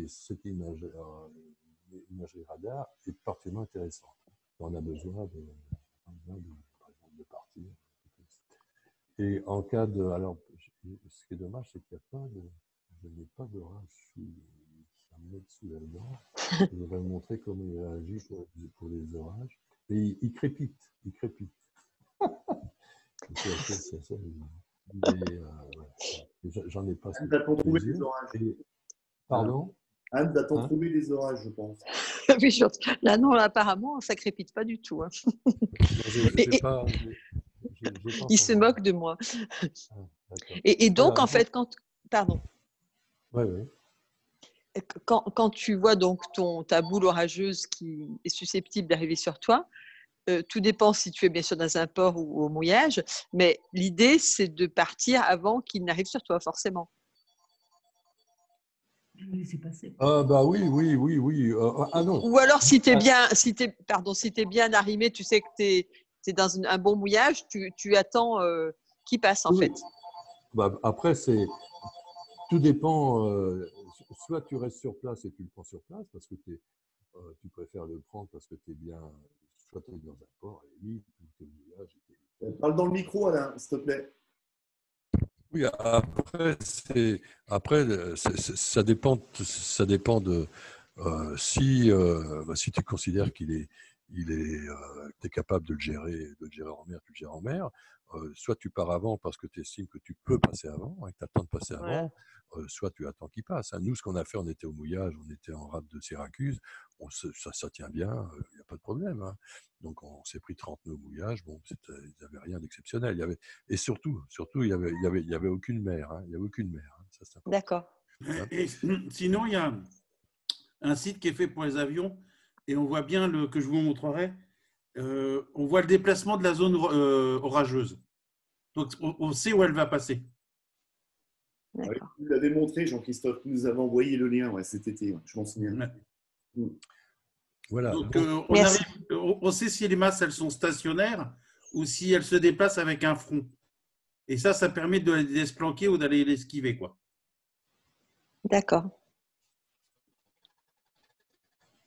cette imagerie radar, est particulièrement intéressante. On a besoin par exemple, de partir. Et en cas de... Alors, ce qui est dommage, c'est qu'il n'y a pas de... Je n'ai pas d'orage ça me met sous la dent. Je voudrais vous montrer comment il réagit pour les orages. Et il crépite. Il crépite. C'est assez amusant. Mais voilà. J'en ai pas. Anne va-t-on trouver des orages? Pardon? Anne va-t-on trouver des orages, je pense. Oui, là, non, là, apparemment, ça crépite pas du tout. Hein. Il se moque de moi. Et donc, voilà, en fait, Pardon. Oui, oui. Quand tu vois donc ta boule orageuse qui est susceptible d'arriver sur toi, tout dépend si tu es bien sûr dans un port ou au mouillage, mais l'idée, c'est de partir avant qu'il n'arrive sur toi, forcément. Bah oui. Ah non. Ou alors, si tu es bien arrimé, tu sais que tu es dans un bon mouillage, tu attends qu'il passe, en fait. Bah, après, tout dépend. Soit tu restes sur place et tu le prends sur place parce que tu préfères le prendre parce que tu es bien. Soit tu es dans un port et oui, tu es au mouillage. Parle dans le micro, Alain, s'il te plaît. Oui, après, ça dépend de si tu considères t'es capable de le gérer en mer, tu le gères en mer. Soit tu pars avant parce que tu estimes que tu peux passer avant, et que tu attends de passer avant, soit tu attends qu'il passe. Nous, ce qu'on a fait, on était au mouillage, on était en rade de Syracuse, ça tient bien, il n'y a pas de problème. Donc on s'est pris 30 nœuds au mouillage, bon, il n'y avait rien d'exceptionnel. Et surtout, il n'y avait aucune mer. Il n'y avait aucune mer. D'accord. Et sinon, il y a un site qui est fait pour les avions et on voit bien que je vous montrerai. On voit le déplacement de la zone orageuse. Donc, on sait où elle va passer. Oui, vous l'avez montré, Jean-Christophe. Vous nous avez envoyé le lien cet été. Je m'en souviens. Voilà. Donc, on sait si les masses elles sont stationnaires ou si elles se déplacent avec un front. Et ça permet de les planquer ou d'aller l'esquiver, quoi. D'accord.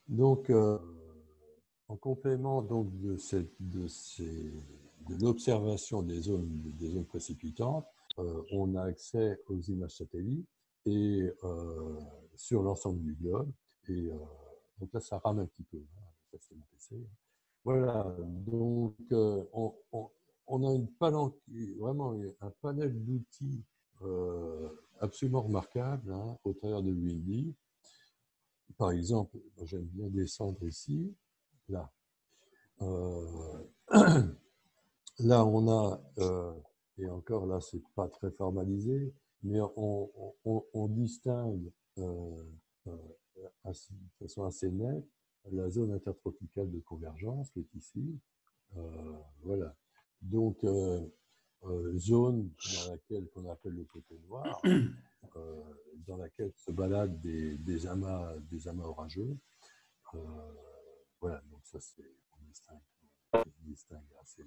Donc, en complément donc de l'observation des zones précipitantes, on a accès aux images satellites et sur l'ensemble du globe. Et donc là, ça rame un petit peu. Ça, c'est mon PC. Voilà. Donc, on a vraiment un panel d'outils absolument remarquable au travers de Windy. Par exemple, j'aime bien descendre ici, là. Là, on a, et encore là, c'est pas très formalisé, mais on distingue de façon assez nette la zone intertropicale de convergence qui est ici. Voilà. Donc, zone dans laquelle qu'on appelle le côté noir, dans laquelle se baladent des amas orageux. Voilà, donc ça, on distingue assez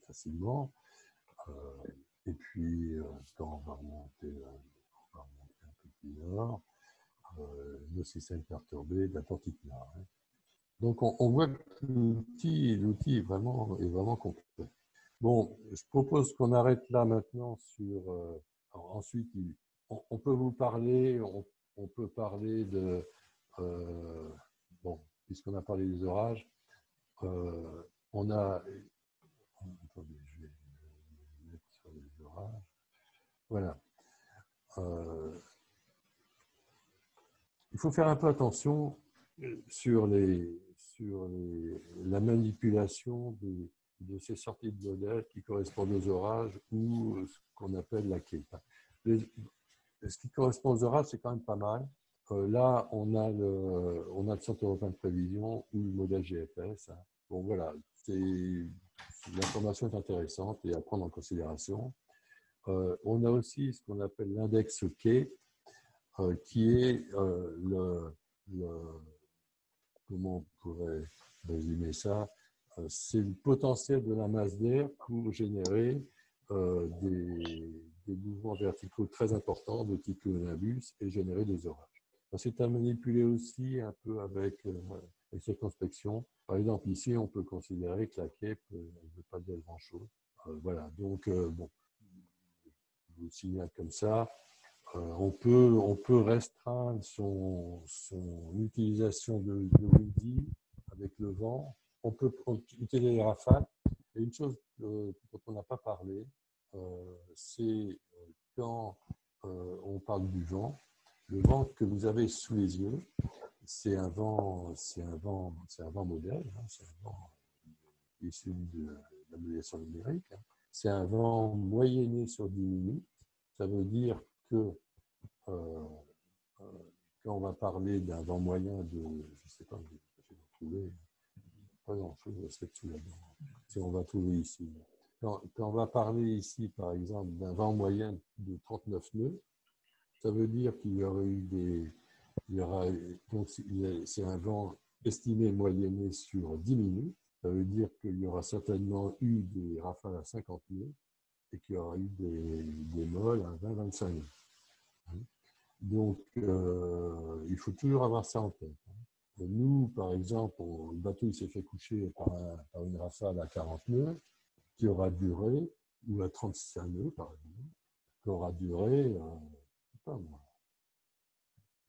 facilement. Et puis, quand on va remonter un peu plus nord, le système perturbé de l'Atlantique Nord. Donc, on voit que l'outil est vraiment complet. Bon, je propose qu'on arrête là maintenant ensuite, on peut vous parler, on peut parler de... bon, puisqu'on a parlé des orages, on a... Attendez, je vais mettre sur les orages. Voilà. il faut faire un peu attention sur la manipulation de ces sorties de modèles qui correspondent aux orages ou ce qu'on appelle la quai. Ce qui correspond aux orages, c'est quand même pas mal. Là, on a le Centre européen de prévision ou le modèle GFS. Hein. Bon, voilà, l'information est intéressante et à prendre en considération. On a aussi ce qu'on appelle l'index quai, qui est comment on pourrait résumer ça, c'est le potentiel de la masse d'air pour générer des mouvements verticaux très importants de type cumulonimbus et générer des orages. C'est à manipuler aussi un peu avec circonspection. Par exemple, ici, on peut considérer que la cape ne veut pas dire grand-chose. Voilà, donc, bon, je vous le signale comme ça. On peut restreindre son utilisation de Windy avec le vent. On peut utiliser les rafales. Et une chose dont on n'a pas parlé, c'est quand on parle du vent. Le vent que vous avez sous les yeux, c'est un vent modèle, hein, c'est un vent issu de la modélisation numérique. Hein. C'est un vent moyenné sur 10 minutes. Ça veut dire que quand on va parler d'un vent moyen de, je ne sais pas, je vais trouver, pas grand-chose, on va se mettre sous la dent. Si on va trouver ici. Quand on va parler ici, par exemple, d'un vent moyen de 39 nœuds, ça veut dire qu'il y aurait eu donc c'est un vent estimé moyenné sur 10 minutes. Ça veut dire qu'il y aura certainement eu des rafales à 50 nœuds et qu'il y aura eu des molles à 20-25 nœuds. Donc, il faut toujours avoir ça en tête. Nous, par exemple, le bateau s'est fait coucher par une rafale à 40 nœuds qui aura duré, ou à 35 nœuds, par exemple, qui aura duré, je ne sais pas moi,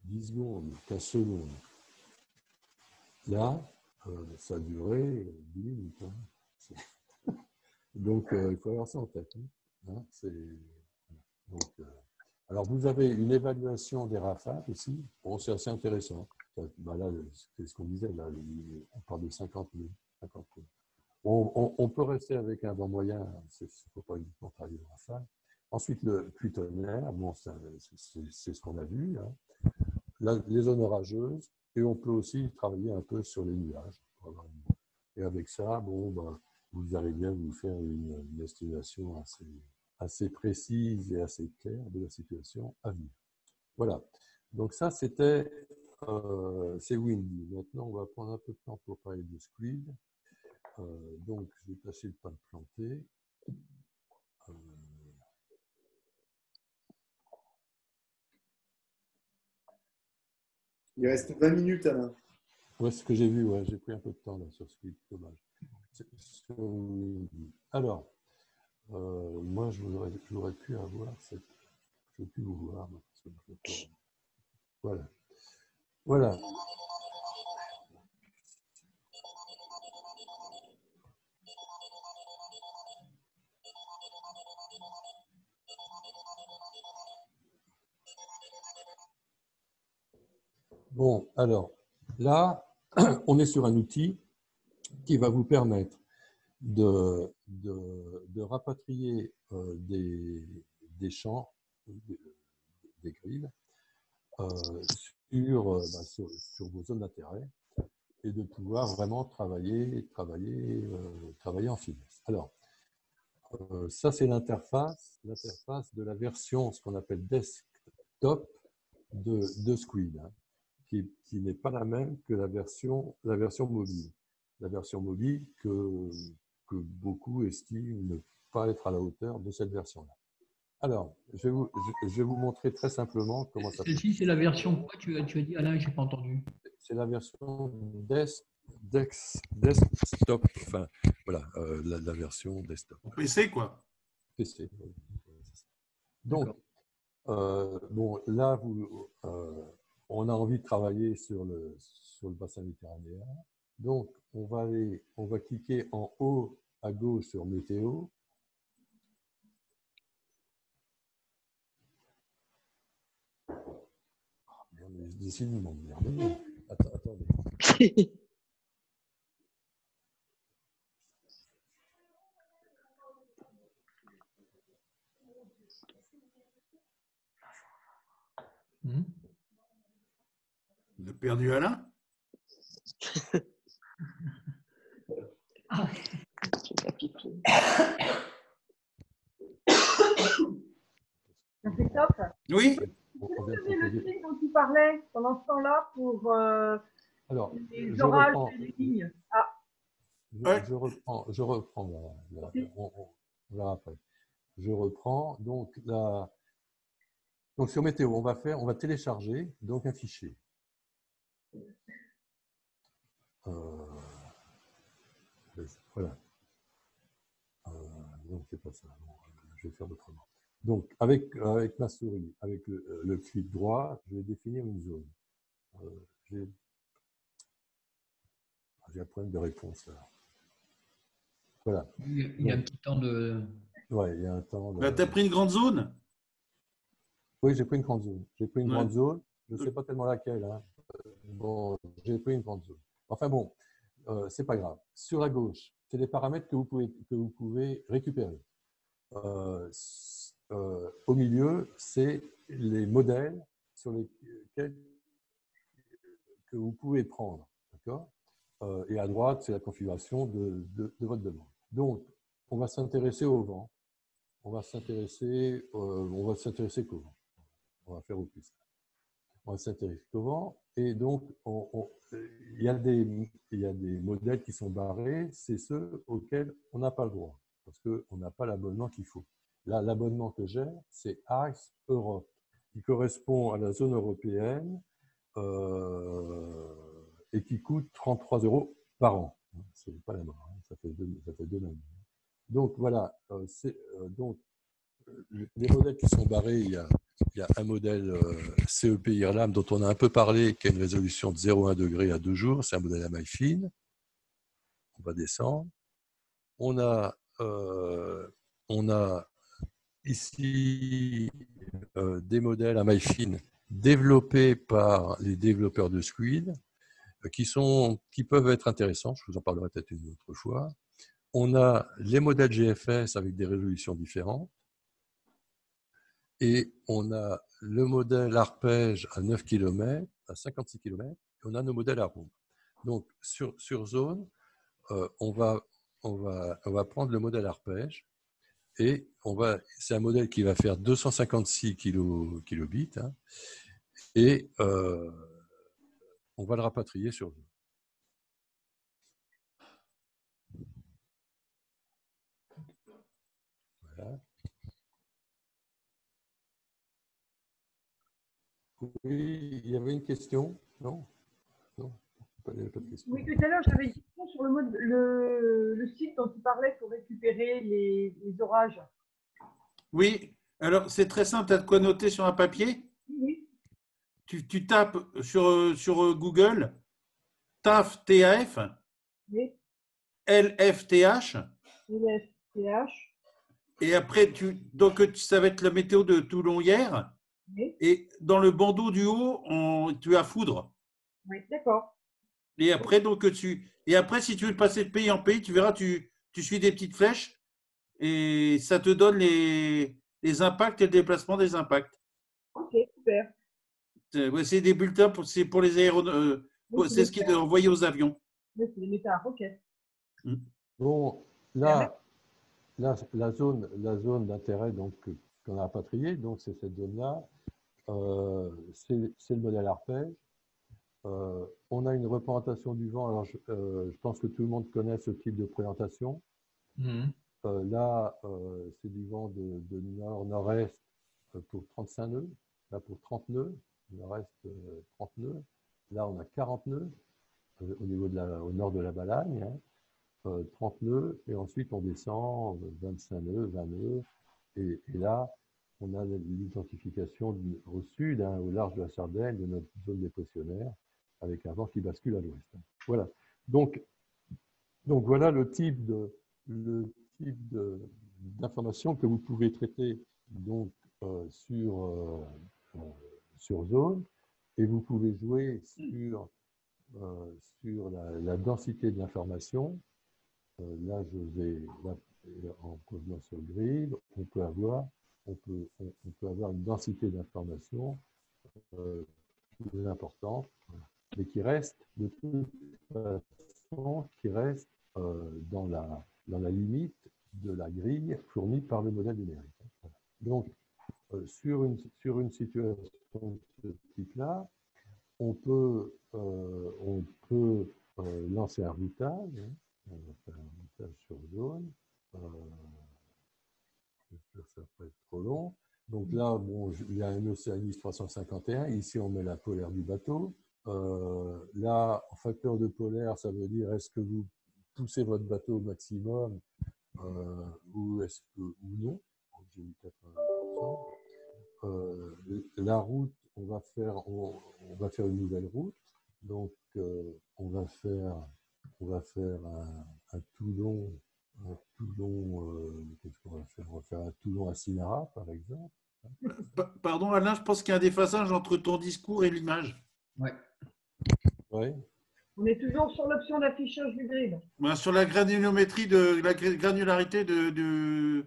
10 secondes, 15 secondes. Là, ça a duré 10 minutes. Hein. Donc, il faut avoir ça en tête. Hein. Donc, alors, vous avez une évaluation des rafales ici. Bon, c'est assez intéressant. Ben là, c'est ce qu'on disait. Là, on parle de 50 000. 50 000. On peut rester avec un vent moyen. Il ne faut pas uniquement travailler les rafales. Ensuite, le pluie tonnerre. Bon, c'est ce qu'on a vu. Hein. Là, les zones orageuses. Et on peut aussi travailler un peu sur les nuages. Et avec ça, bon, ben, vous arrivez à vous faire une estimation assez précise et assez claire de la situation à venir. Voilà. Donc ça, c'est Windy. Maintenant, on va prendre un peu de temps pour parler de Squid. Donc, je vais tâcher de ne pas me planter. Il reste 20 minutes, Alain. Ouais, c'est ce que j'ai vu. Ouais, j'ai pris un peu de temps là, sur Squid. Dommage. Alors, moi, j'aurais pu avoir cette... Je ne peux plus vous voir. Voilà. Voilà. Bon, alors, là, on est sur un outil qui va vous permettre de rapatrier des champs, des grilles, sur vos zones d'intérêt et de pouvoir vraiment travailler en finesse. Alors, ça, c'est l'interface de la version, ce qu'on appelle desktop de Squid, hein, qui n'est pas la même que la version mobile. La version mobile que beaucoup estiment ne pas être à la hauteur de cette version-là. Alors, je vais vous montrer très simplement comment ça fonctionne. Celle-ci, c'est la version quoi tu as dit, Alain, je n'ai pas entendu. C'est la version desktop, enfin, voilà, la version desktop. PC, quoi. PC. Donc, bon, là, on a envie de travailler sur le bassin méditerranéen. Donc, on va cliquer en haut à gauche sur météo. décidé de m'emmerder. Attendez. On a perdu Alain. Christophe, Oui. le signe dont tu parlais pendant ce temps-là pour Alors, les je orages reprends. et les lignes. Ah, Je reprends. On verra après. Je reprends. Donc sur météo, on va télécharger donc un fichier. Voilà. Donc c'est pas ça. Bon, je vais faire autrement. Donc avec ma souris, avec le clic droit, je vais définir une zone. J'ai un problème de réponse là. Voilà. Il y a un petit temps de. Ouais, il y a un temps. Bah, tu as pris une grande zone? Oui, j'ai pris une grande zone. J'ai pris une grande zone. Je ne sais pas tellement laquelle. Hein. Bon, j'ai pris une grande zone. Enfin bon, c'est pas grave. Sur la gauche, c'est les paramètres que vous pouvez récupérer. Au milieu, c'est les modèles sur lesquels que vous pouvez prendre. D'accord ? Et à droite, c'est la configuration de votre demande. Donc, on va s'intéresser au vent. On va s'intéresser qu'au vent. On va faire au plus. On va s'intéresser qu'au vent. Et donc, il y a des modèles qui sont barrés. C'est ceux auxquels on n'a pas le droit parce qu'on n'a pas l'abonnement qu'il faut. Là, l'abonnement que j'ai, c'est AXE Europe, qui correspond à la zone européenne et qui coûte 33 € par an. C'est pas la mort, hein. Ça fait deux années. Donc voilà, donc les modèles qui sont barrés, il y a un modèle CEP IRLAM dont on a un peu parlé, qui a une résolution de 0,1 degré à 2 jours. C'est un modèle à maille fine. On va descendre. On a ici des modèles à maille fine développés par les développeurs de Squid qui peuvent être intéressants. Je vous en parlerai peut-être une autre fois. On a les modèles GFS avec des résolutions différentes. Et on a le modèle arpège à 9 km, à 56 km, et on a nos modèles à ronde. Donc, sur zone, on va prendre le modèle arpège, et c'est un modèle qui va faire 256 kilobits, hein, et on va le rapatrier sur zone. Voilà. Oui, il y avait une question? Non? Non, pas de question. oui, tout à l'heure, j'avais une question sur le site dont tu parlais pour récupérer les orages. Oui, alors c'est très simple, tu as de quoi noter sur un papier. Oui. Tu tapes sur Google TAF, TAF, Oui. LFTH, LFTH. et après, donc ça va être la météo de Toulon hier, Oui. et dans le bandeau du haut, tu as foudre. Oui, d'accord. Et après, si tu veux passer de pays en pays, tu verras, tu suis des petites flèches, et ça te donne les impacts et le déplacement des impacts. Ok, super. C'est des bulletins, c'est pour les aéronefs, c'est ce qui est envoyé aux avions. Oui, c'est les méthares, ok. Bon, là, la zone d'intérêt qu'on a rapatriée, donc c'est cette zone-là, c'est le modèle arpège. On a une représentation du vent. Alors, je pense que tout le monde connaît ce type de présentation. Là, c'est du vent de nord-nord-est pour 35 nœuds. Là, pour 30 nœuds. Nord-est, 30 nœuds. Là, on a 40 nœuds au niveau au nord de la Balagne. Hein, 30 nœuds. Et ensuite, on descend 25 nœuds, 20 nœuds. Et là, on a l'identification au sud, hein, au large de la Sardaigne, de notre zone dépressionnaire, avec un vent qui bascule à l'ouest. Voilà. Donc voilà le type d'information que vous pouvez traiter donc sur zone. et vous pouvez jouer sur la densité de l'information. Là, je vais en revenant sur le grid, on peut avoir une densité d'information plus importante, mais qui reste de toute façon dans la limite de la grille fournie par le modèle numérique. Donc, sur une situation de ce type-là, on peut lancer un routage. On va faire un routage sur zone. Ça peut être trop long. Donc là, bon, il y a un Oceanis 351. Ici, on met la polaire du bateau. Là, en facteur de polaire, ça veut dire est-ce que vous poussez votre bateau au maximum ou non. J'ai mis 80%. La route, on va faire une nouvelle route. Donc, on va faire un Toulon. Qu'est-ce qu'on va faire? On va faire un Toulon à Sinara, par exemple. Pardon, Alain, je pense qu'il y a un déphasage entre ton discours et l'image. Ouais. Oui. On est toujours sur l'option d'affichage du grid. Sur la granulométrie, la granularité de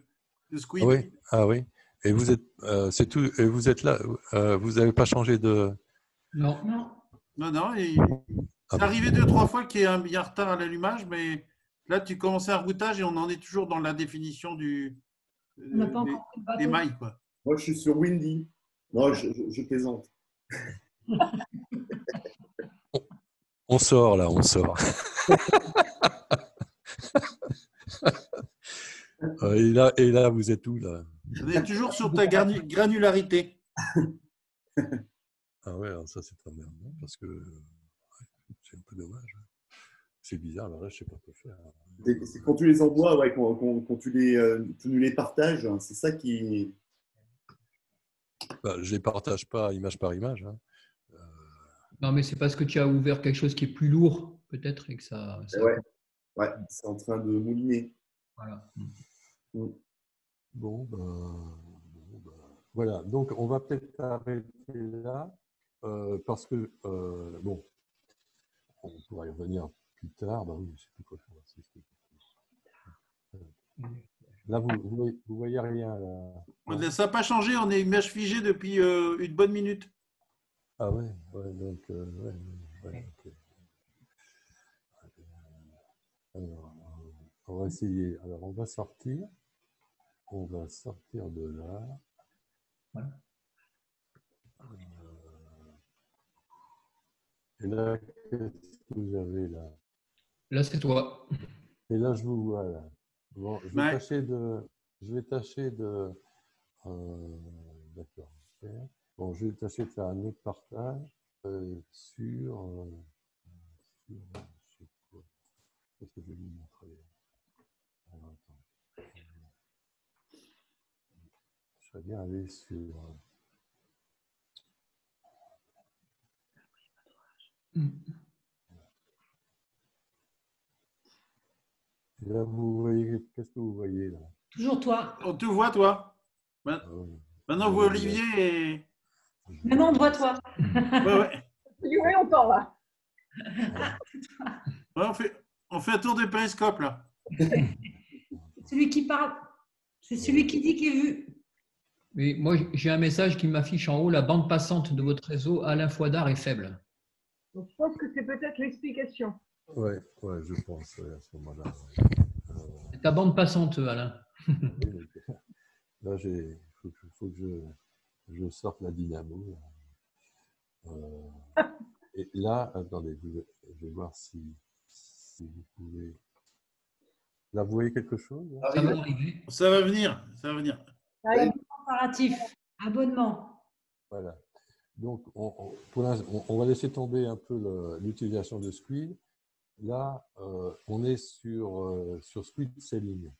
Squid. Oui. Ah oui. Et vous êtes, c'est tout. Et vous êtes là. Vous n'avez pas changé de. Non. Non. C'est arrivé 2-3 fois qu'il y a un retard à l'allumage, mais là, tu commençais un routage et on en est toujours dans la définition des mailles, quoi. Moi, je suis sur Windy. Non, je plaisante. On sort là, on sort. Et là, vous êtes où là? On est toujours sur ta granularité. Ah ouais, alors ça c'est emmerdant parce que c'est un peu dommage. C'est bizarre, alors là je sais pas quoi faire. C'est quand tu les envoies, ouais, quand tu nous les partages, hein, c'est ça qui. Bah, je les partage pas image par image. Hein. Non, mais c'est parce que tu as ouvert quelque chose qui est plus lourd, peut-être, et que ça. Ouais, c'est en train de mouliner. Voilà. Bon, voilà. Donc, on va peut-être arrêter là parce que, bon, on pourra y revenir plus tard. Bah oui, je ne sais plus quoi faire. Là, vous voyez rien. Là. Ça n'a pas changé, on est image figée depuis une bonne minute. Ah ouais, donc, okay. Alors, on va essayer. Alors, on va sortir. On va sortir de là. Voilà. Et là, qu'est-ce que vous avez là? Là, c'est toi. Et là, je vous vois là. Bon, je vais tâcher de. D'accord. Okay. Bon, je vais tâcher de faire un autre partage sur. Je sais quoi. Qu'est-ce que je vais vous montrer? Alors, attends. Je serais bien aller sur. Et là, vous voyez, qu'est-ce que vous voyez là? Toujours toi. On te voit, toi. Maintenant, vous, Olivier. Et... Maintenant, on te voit, toi. Ouais. Oui, on t'en va. Ouais, on fait un tour de périscope, là. Celui qui parle, c'est celui qui dit qu'il est vu. Oui, moi, j'ai un message qui m'affiche en haut. La bande passante de votre réseau, Alain Fouadard, est faible. Donc, je pense que c'est peut-être l'explication. Ouais, je pense à ce moment-là. C'est ta bande passante, Alain. Là, il faut que je sorte la dynamo. Et là, attendez, je vais voir si vous pouvez. Là, vous voyez quelque chose là? Ça va arriver. Ça va venir. Comparatif, abonnement. Voilà. Donc, pour l'instant, on va laisser tomber un peu l'utilisation de Squid. Là, on est sur Squid Selling,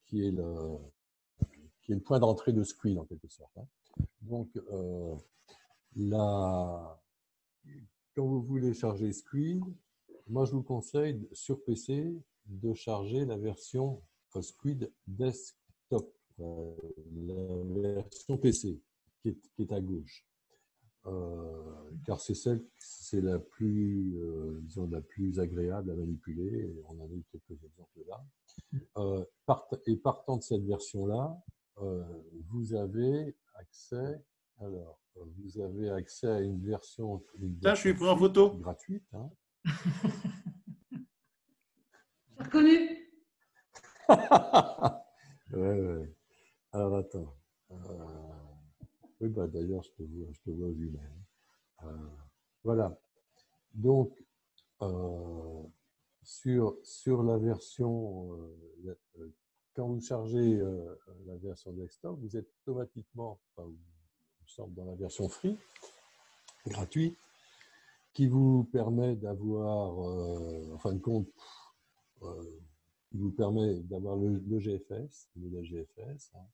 qui est le point d'entrée de Squid en quelque sorte. Hein. Donc, là, quand vous voulez charger Squid, moi je vous conseille sur PC de charger la version Squid Desktop, la version PC qui est à gauche. car c'est la plus, disons, la plus agréable à manipuler. Et on en a eu quelques exemples là. Partant de cette version-là, vous avez accès. Alors, vous avez accès à une version Ça, je suis pris en photo. Gratuite. Hein. J'ai reconnu. Ouais. Alors, attends. Oui, bah, d'ailleurs, je te vois aux humains. Voilà. Donc, sur la version, quand vous chargez la version desktop, vous êtes automatiquement, enfin, il me semble, dans la version free, gratuite, qui vous permet d'avoir, en fin de compte, qui vous permet d'avoir le GFS, le modèle GFS. Hein.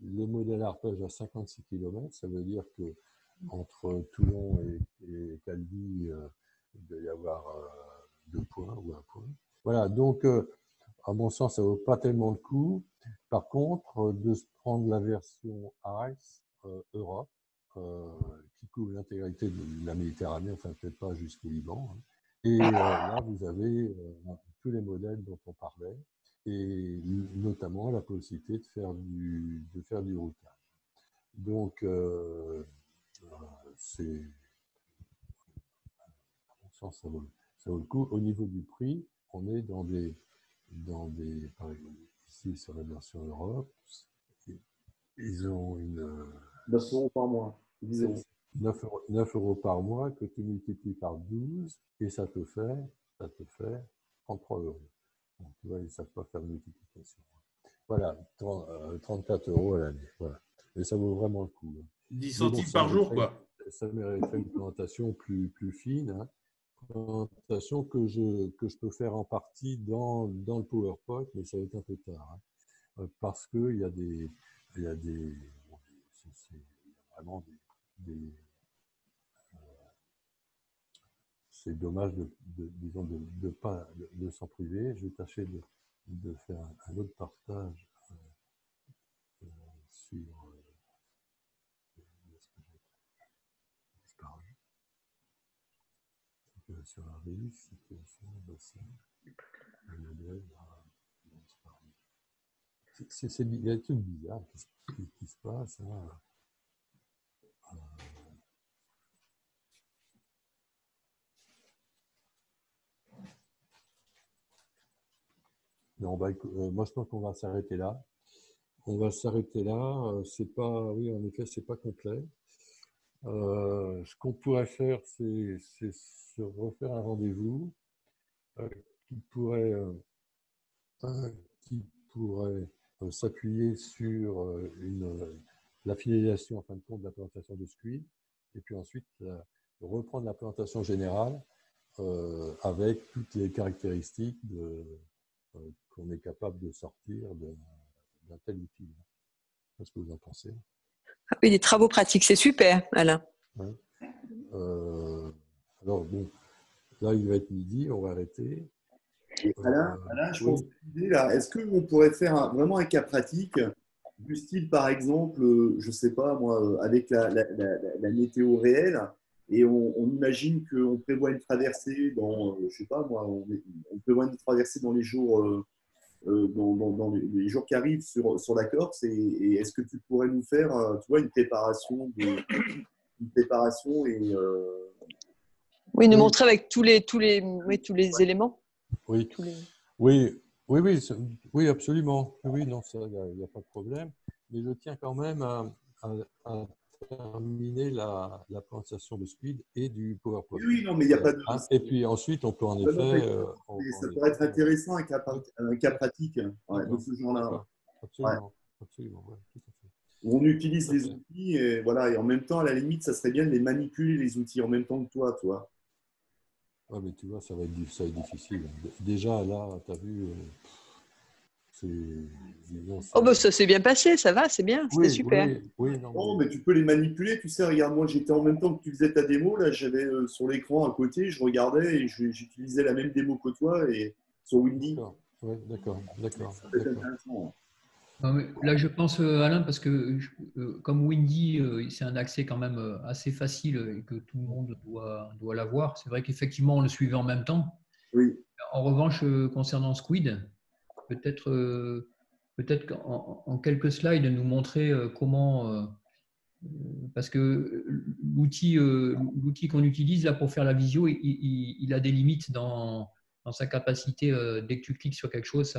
Le modèle arpège à 56 km, ça veut dire que entre Toulon et Calvi, il doit y avoir 2 points ou 1 point. Voilà, donc à mon sens, ça ne vaut pas tellement le coup. Par contre, de se prendre la version ICE Europe, qui couvre l'intégralité de la Méditerranée, enfin peut-être pas jusqu'au Liban. Hein. Et là, vous avez tous les modèles dont on parlait, et notamment la possibilité de faire du routage. Donc, c'est, à mon sens, ça vaut le coup. Au niveau du prix, on est dans des par exemple, ici sur la version Europe, ils ont une 9 € par mois. 9 € par mois que tu multiplies par 12 et ça te fait 33 €. Donc, tu vois, ils ne savent pas faire de multiplication. Voilà, 34 € à l'année. Voilà. Et ça vaut vraiment le coup. 10 centimes par jour, quoi. Ça mériterait une présentation plus fine. Hein. Présentation que je peux faire en partie dans le PowerPoint, mais ça va être un peu tard. Hein. Parce qu'il y a vraiment c'est dommage de s'en priver. Je vais tâcher de faire un autre partage sur la release, situation, bassin, le modèle. Il y a des trucs bizarres qui se passent. Hein. Non, moi je pense qu'on va s'arrêter là. C'est pas, oui, en effet, c'est pas complet. Ce qu'on pourrait faire, c'est se refaire un rendez-vous qui pourrait s'appuyer sur la finalisation, en fin de compte, de la présentation de Squid, et puis ensuite reprendre la présentation générale avec toutes les caractéristiques qu'on est capable de sortir d'un tel outil. Qu'est-ce que vous en pensez? Ah oui, des travaux pratiques, c'est super, Alain. Ouais. Alors, bon, là, il va être midi, on va arrêter. Alain, je pense une idée là. Est-ce qu'on pourrait faire vraiment un cas pratique du style, par exemple, je ne sais pas moi, avec la météo réelle, et on imagine qu'on prévoit une traversée dans, je sais pas moi, on prévoit une traversée dans les jours, dans les jours qui arrivent sur la Corse, et est-ce que tu pourrais nous faire, tu vois, une préparation et oui, nous montrer avec tous les éléments. Oui, oui, absolument. Oui, non, ça, il n'y a pas de problème. Mais je tiens quand même à terminer la présentation de Squid et du PowerPoint. Oui, non, mais il n'y a pas de... Et puis ensuite, on peut en effet... ça pourrait être intéressant, un cas pratique de ce genre-là. Absolument, absolument, ouais, tout à fait. Où on utilise les outils, et voilà, et en même temps, à la limite, ça serait bien de les manipuler, les outils, en même temps que toi, toi. Ouais, mais tu vois, ça va être difficile. Déjà, là, tu as vu, oh, bah, ça s'est bien passé, ça va, c'est bien, c'était super. Non, mais tu peux les manipuler, tu sais, regarde, moi, j'étais en même temps que tu faisais ta démo, là, j'avais sur l'écran à côté, je regardais et j'utilisais la même démo que toi et sur Windy. Oui, d'accord. Ça peut être intéressant. Non, mais là, je pense, Alain, parce que comme Windy, c'est un accès quand même assez facile et que tout le monde doit l'avoir. C'est vrai qu'effectivement, on le suivait en même temps. Oui. En revanche, concernant Squid, peut-être qu'en quelques slides, nous montrer comment, parce que l'outil qu'on utilise là pour faire la visio, il a des limites dans sa capacité. Dès que tu cliques sur quelque chose,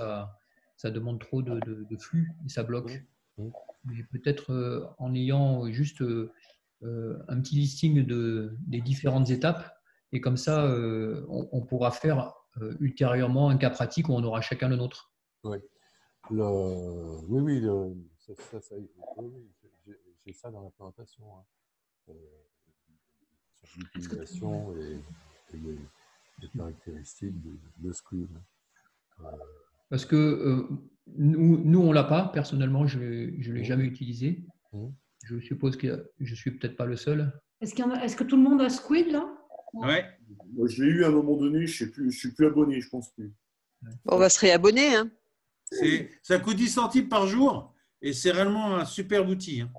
ça demande trop de flux et ça bloque. Mais peut-être en ayant juste un petit listing des différentes étapes, et comme ça, on pourra faire ultérieurement un cas pratique où on aura chacun le nôtre. Oui, oui, oui, oui, j'ai ça dans la présentation, hein. Sur l'utilisation et les caractéristiques de Squid. Parce que nous on ne l'a pas, personnellement, je ne l'ai jamais utilisé. Je suppose que je ne suis peut-être pas le seul. Est-ce que tout le monde a Squid là? Ouais. Moi, je l'ai eu à un moment donné, je ne suis plus abonné, je pense plus. On va se réabonner. Hein. Ça coûte 10 centimes par jour et c'est réellement un super outil. Hein.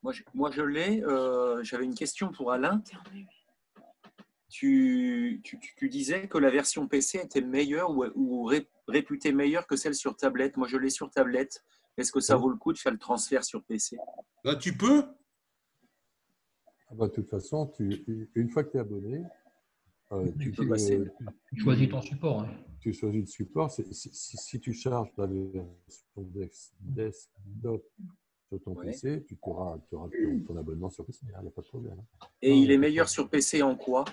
Moi, je l'ai. J'avais une question pour Alain. Tu disais que la version PC était meilleure ou réputée meilleure que celle sur tablette. Moi, je l'ai sur tablette. Est-ce que ça vaut le coup de faire le transfert sur PC? Bah, tu peux. Ah bah, de toute façon, une fois que tu es abonné, tu choisis ton support. Hein. Tu choisis le support. Si tu charges la version desktop sur ton PC, tu auras ton abonnement sur PC. Il n'y a pas de problème. Et il est meilleur sur PC en quoi?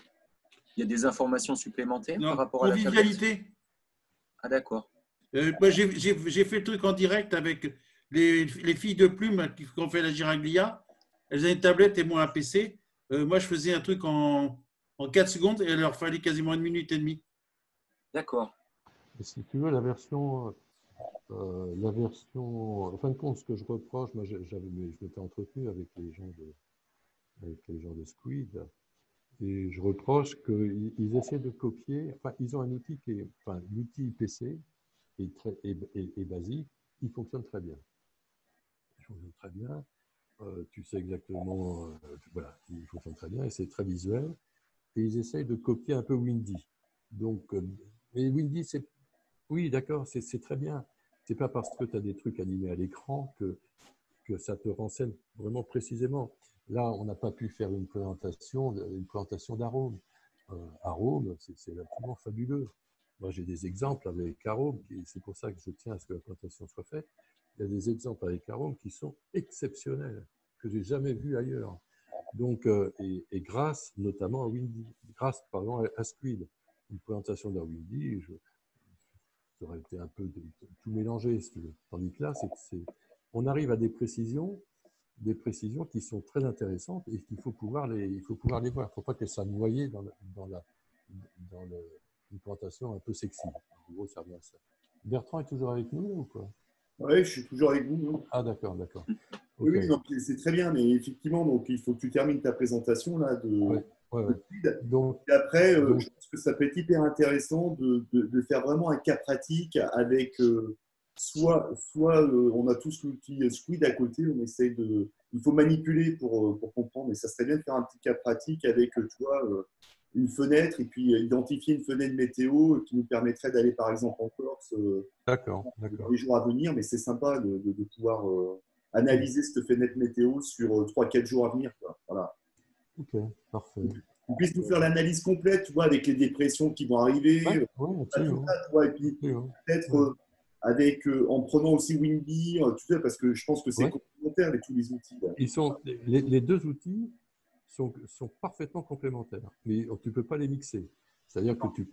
Il y a des informations supplémentaires par rapport à la convivialité. Ah, d'accord. J'ai fait le truc en direct avec les filles de Plume qui ont fait la Giraglia. Elles avaient une tablette et moi un PC. Moi, je faisais un truc en 4 secondes et il leur fallait quasiment 1 minute et demie. D'accord. Si tu veux, la version, en fin de compte, ce que je reproche, moi, je m'étais entretenu avec les gens de Squid, et je reproche qu'ils essaient de copier. Enfin, ils ont un outil l'outil PC est basique, il fonctionne très bien. Il fonctionne très bien. Tu sais exactement, voilà, il fonctionne très bien et c'est très visuel. Et ils essayent de copier un peu Windy. Donc, mais Windy, oui, d'accord, c'est très bien. C'est pas parce que tu as des trucs animés à l'écran que ça te renseigne vraiment précisément. Là, on n'a pas pu faire une présentation d'Arome. Arome, c'est absolument fabuleux. Moi, j'ai des exemples avec Arome, et c'est pour ça que je tiens à ce que la présentation soit faite. Il y a des exemples avec Arome qui sont exceptionnels, que j'ai jamais vus ailleurs. Donc, et grâce notamment à Windy, grâce pardon à Squid, une présentation d'un Windy, ça aurait été un peu tout mélangé, si tu veux. Tandis que là, on arrive à des précisions qui sont très intéressantes et qu'il faut pouvoir les voir. Il ne faut pas qu'elles soient noyées dans une présentation un peu sexy. En gros, ça revient à ça. Bertrand est toujours avec nous ou quoi? Oui, je suis toujours avec vous. Ah, d'accord. Okay. Oui, c'est très bien, mais effectivement, donc, il faut que tu termines ta présentation là de Donc, et après, je pense que ça peut être hyper intéressant de faire vraiment un cas pratique avec soit on a tous l'outil Squid à côté, on essaye il faut manipuler pour comprendre, mais ça serait bien de faire un petit cas pratique avec, tu vois, une fenêtre et puis identifier une fenêtre météo qui nous permettrait d'aller par exemple en Corse dans les jours à venir, mais c'est sympa de pouvoir analyser cette fenêtre météo sur 3-4 jours à venir, quoi. Voilà. Ok, parfait. On puisse nous faire l'analyse complète, tu vois, avec les dépressions qui vont arriver, et puis peut-être en prenant aussi Windy, tu sais, parce que je pense que c'est complémentaire tous les outils. Les deux outils sont parfaitement complémentaires, mais tu ne peux pas les mixer. C'est-à-dire que tu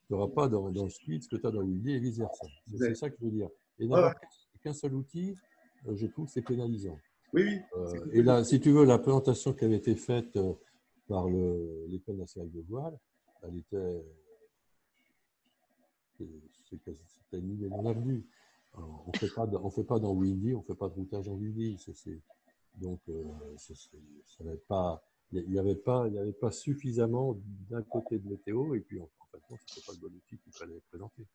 n'auras pas dans Squid ce que tu as dans Windy et vice-versa. C'est ça que je veux dire. Et n'avoir qu'un seul outil, je trouve que c'est pénalisant. Oui. Et là, si tu veux, la présentation qui avait été faite par l'École nationale de voile, elle était une ligne non avenue. On fait pas dans Windy, on fait pas de routage en Windy. Donc, ça n'avait pas, il n'y avait pas suffisamment d'un côté de météo, et puis en fait, ce n'était pas le bon outil qu'il fallait présenter.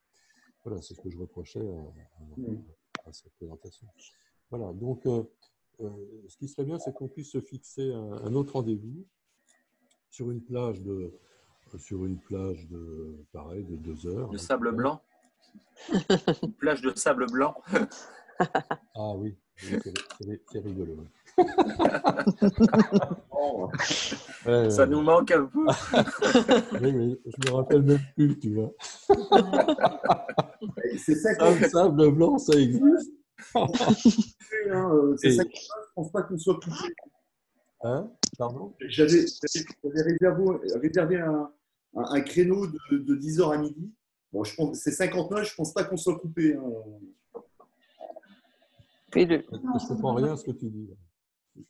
Voilà, c'est ce que je reprochais cette présentation. Voilà, donc ce qui serait bien, c'est qu'on puisse se fixer un autre rendez-vous sur une plage de pareil, de 2 heures. De sable blanc. Une plage de sable blanc. Ah oui, c'est rigolo. Ça nous manque un peu. Oui, mais je me rappelle même plus, tu vois. C'est ça Le sable blanc, ça existe. C'est ça que je pense pas qu'on soit coupé. Hein? Pardon? J'avais réservé un créneau de 10h à midi. Bon, je pense c'est 59, je pense pas qu'on soit coupé. Hein. Je ne comprends rien à ce que tu dis.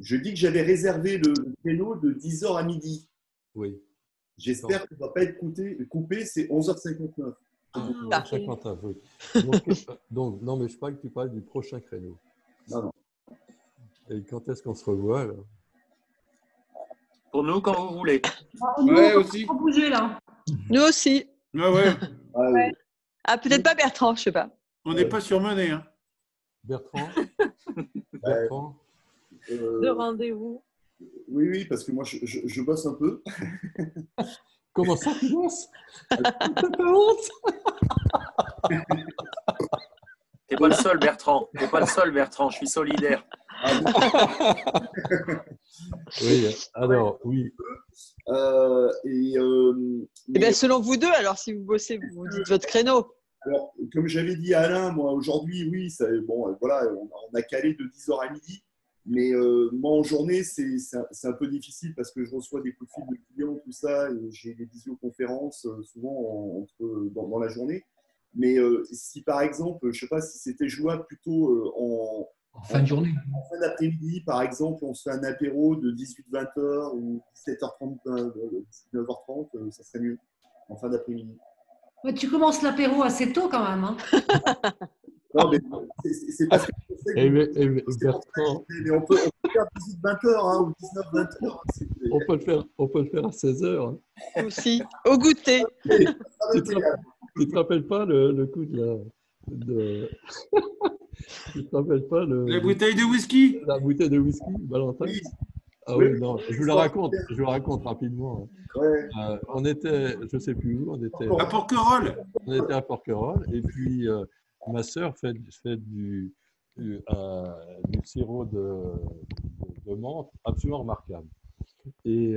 Je dis que j'avais réservé le créneau de 10h à midi. Oui. J'espère qu'il ne va pas être coupé, c'est 11h59. Ah, 59, oui. Donc, non, mais je parle que tu parles du prochain créneau. Non. Et quand est-ce qu'on se revoit alors? Pour nous, quand vous voulez. Ouais, aussi. On va bouger là. Nous aussi. Ouais. Ah, peut-être pas Bertrand, je ne sais pas. On n'est pas surmené. Hein. Bertrand? De rendez-vous. Oui, parce que moi, je bosse un peu. Comment ça, tu bosses? T'as pas honte? T'es pas le seul, Bertrand. T'es pas le seul, Bertrand. Je suis solidaire. Oui, alors, oui. bien, selon vous deux, alors, si vous bossez, vous dites votre créneau. Alors, comme j'avais dit à Alain, moi, aujourd'hui, oui, voilà, on a calé de 10h à midi. Mais moi, en journée, c'est un peu difficile parce que je reçois des coups de fil de clients, tout ça. J'ai des visioconférences souvent dans la journée. Mais si, par exemple, je ne sais pas si c'était jouable plutôt en fin de journée. En fin d'après-midi, par exemple, on se fait un apéro de 18-20h ou 17h30, 19h30, ça serait mieux en fin d'après-midi. Ouais, tu commences l'apéro assez tôt quand même. Hein. Non, mais c'est parce que je sais que Bertrand, mais on peut faire 18-20h hein, ou 19-20h. On peut le faire à 16h. Hein. Aussi, au goûter. Tu te rappelles pas le coup de tu te rappelles pas la bouteille de whisky? La bouteille de whisky, Valentin? Oui. Ah oui, non, je vous le raconte rapidement. Ouais. On était, je ne sais plus où, on était à Porquerolles. On était à Porquerolles et puis ma sœur fait du sirop de menthe absolument remarquable. Et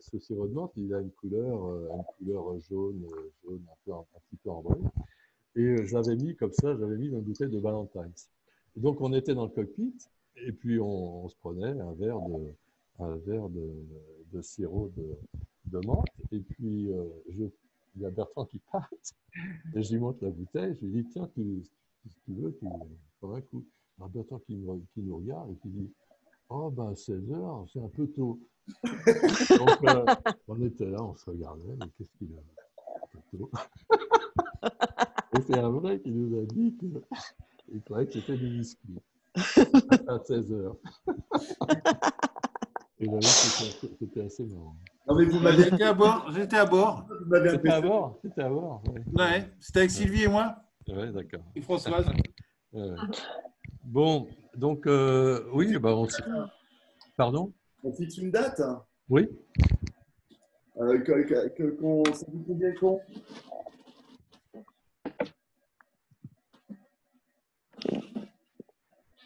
ce sirop de menthe, il a une couleur jaune un petit peu ambrée. Et j'avais mis dans une bouteille de Valentine's. Et donc on était dans le cockpit et puis on se prenait un verre de sirop de menthe. Et puis il y a Bertrand qui passe et je lui montre la bouteille. Je lui dis tiens, si tu veux, tu prends un coup. Alors Bertrand qui nous regarde et qui dit oh ben 16h, c'est un peu tôt. Donc on était là, on se regardait, mais qu'est-ce qu'il a tôt. Et c'est un vrai qui nous a dit qu'il croyait que c'était du whisky à 16h. Et là, c'était assez marrant. Non, mais vous m'avez J'étais à bord. C'était à bord? C'était à bord. Ouais, c'était avec Sylvie et moi. Ouais, d'accord. Et Françoise. Bon, donc, oui, bah, Pardon? On fixe une date? Oui. Ça vous convient quand?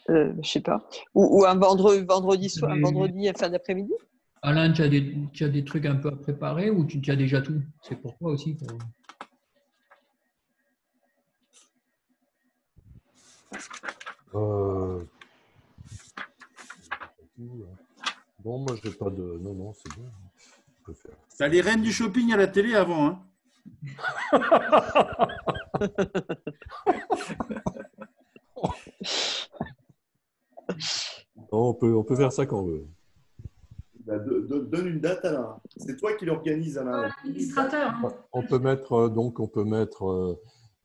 Je sais pas. Ou un vendredi soir, un vendredi à fin d'après-midi. Alain, tu as des trucs un peu à préparer ou tu as déjà tout? C'est pour toi aussi. Bon, moi, je n'ai pas de... Non, c'est bon. On peut faire. T'as les reines du shopping à la télé avant, hein? On peut faire ça quand on veut. Donne une date, Alain. C'est toi qui l'organise, Alain. Administrateur. Hein. On peut mettre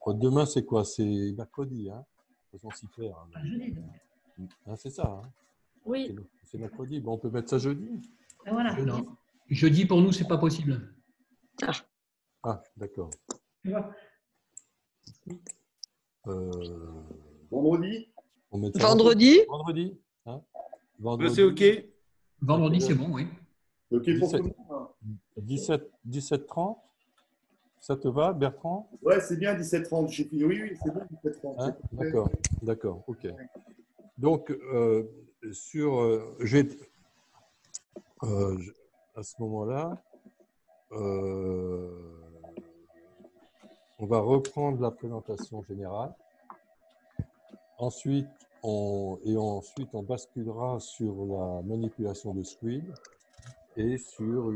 demain, c'est quoi? C'est mercredi, hein? Faisons s'y faire. Hein, c'est ça, hein? Oui. C'est mercredi. Bon, on peut mettre ça jeudi. Et voilà. Non. Jeudi, pour nous, c'est pas possible. Ah, d'accord. Vendredi? On met ça Vendredi. Vendredi. Hein, C'est OK. Vendredi, c'est bon, oui. OK pour 17, tout le monde. 17h30. Ça te va, Bertrand? Ouais, c'est bien 17h30. J'ai fini. Oui, oui, c'est bon 17h30. Hein, C'est parfait. d'accord, ok. Donc, j'ai à ce moment-là, on va reprendre la présentation générale. Ensuite, on basculera sur la manipulation de Squid et sur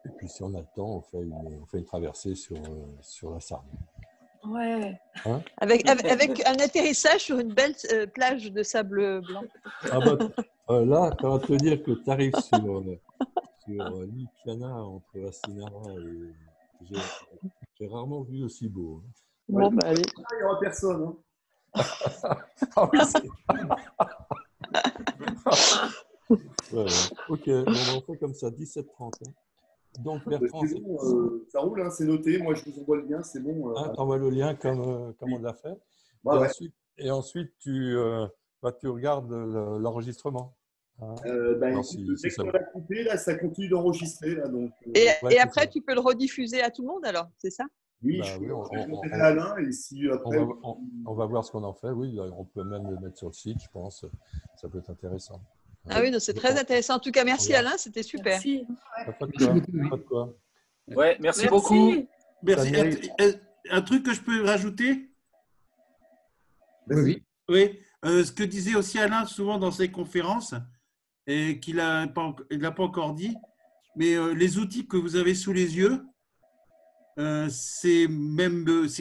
et puis si on a le temps, on fait une traversée sur la Sarne. Ouais. Hein? Avec un atterrissage sur une belle plage de sable blanc. Ah bah, là, ça va te dire que tu arrives sur l'île Piana entre Assinara et j'ai rarement vu aussi beau. Hein. Bon, bah, allez. Il n'y aura personne. Hein. Ah oui, ouais. Ok, bon, on fait comme ça, 17h30. Hein. Donc, Bertrand, c'est bon, ça roule, hein, c'est noté. Moi, je vous envoie le lien, c'est bon. t'envoies le lien comme on l'a fait. Bah, Et ensuite, tu regardes l'enregistrement. Hein. Dès qu'on l'a coupé, là, ça continue d'enregistrer. Là, donc, et après, tu peux le rediffuser à tout le monde alors, c'est ça? Oui, bah, je peux on, à Alain et si après. On va voir ce qu'on en fait. Oui, on peut même le mettre sur le site, je pense. Ça peut être intéressant. Ah oui, c'est très intéressant. En tout cas, merci Alain, c'était super. Merci. Pas de quoi. Ouais, merci beaucoup. Merci. Un truc que je peux rajouter? Oui. Oui. Ce que disait aussi Alain souvent dans ses conférences, et qu'il n'a pas encore dit, mais les outils que vous avez sous les yeux, c'est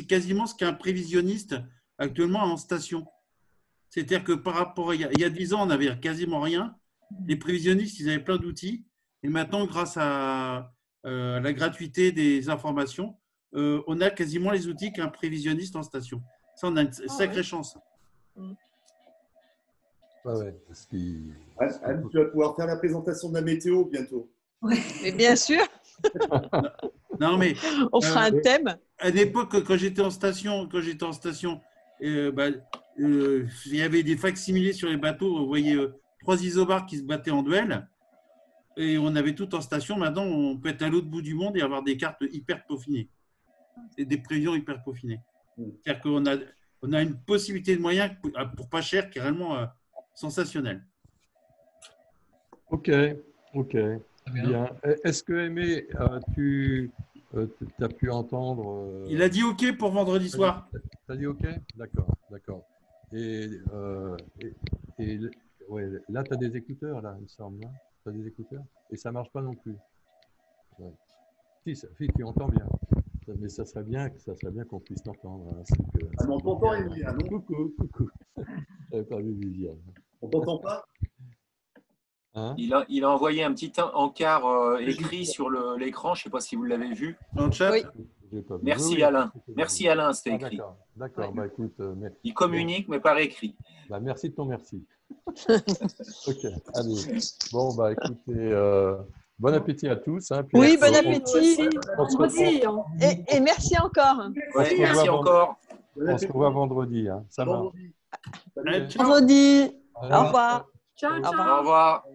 quasiment ce qu'un prévisionniste actuellement a en station. C'est-à-dire que par rapport il y a 10 ans, on n'avait quasiment rien. Les prévisionnistes, ils avaient plein d'outils. Et maintenant, grâce à la gratuité des informations, on a quasiment les outils qu'un prévisionniste en station. Ça, on a une sacrée chance. Ouais, Anne, tu vas pouvoir faire la présentation de la météo bientôt. Mais bien sûr. Non, mais on fera un thème. À l'époque, quand j'étais en station, il y avait des facsimilés sur les bateaux. Vous voyez 3 isobars qui se battaient en duel. Et on avait tout en station. Maintenant, on peut être à l'autre bout du monde et avoir des cartes hyper peaufinées. Et des prévisions hyper peaufinées. C'est-à-dire qu'on a une possibilité de moyens pour pas cher qui est réellement sensationnelle. Ok. Bien. Est-ce que, Aimé, tu as pu entendre… Il a dit OK pour vendredi soir. Tu as dit OK? D'accord. Et ouais, là, tu as des écouteurs, là, il me semble. Tu as des écouteurs? Et ça ne marche pas non plus. Ouais. Si, tu entends bien. Mais ça serait bien qu'on puisse t'entendre. Hein. On t'entend, Émilie, non? Coucou. J'avais pas vu Viviane. On t'entend pas? Hein? Il a envoyé un petit encart écrit sur l'écran. Je ne sais pas si vous l'avez vu. Dans le chat? Oui. Merci Alain. Merci Alain, c'était écrit. D'accord. Ouais. Bah, écoute, il communique, mais par écrit. Bah, merci de ton merci. Ok, allez. Bon, bah écoutez, bon appétit à tous. Hein, oui, bon appétit. Et merci encore. Ouais, merci encore. On se revoit vendredi. Hein. Ça marche. Vendredi. Au revoir. Ciao. Ciao. Au revoir.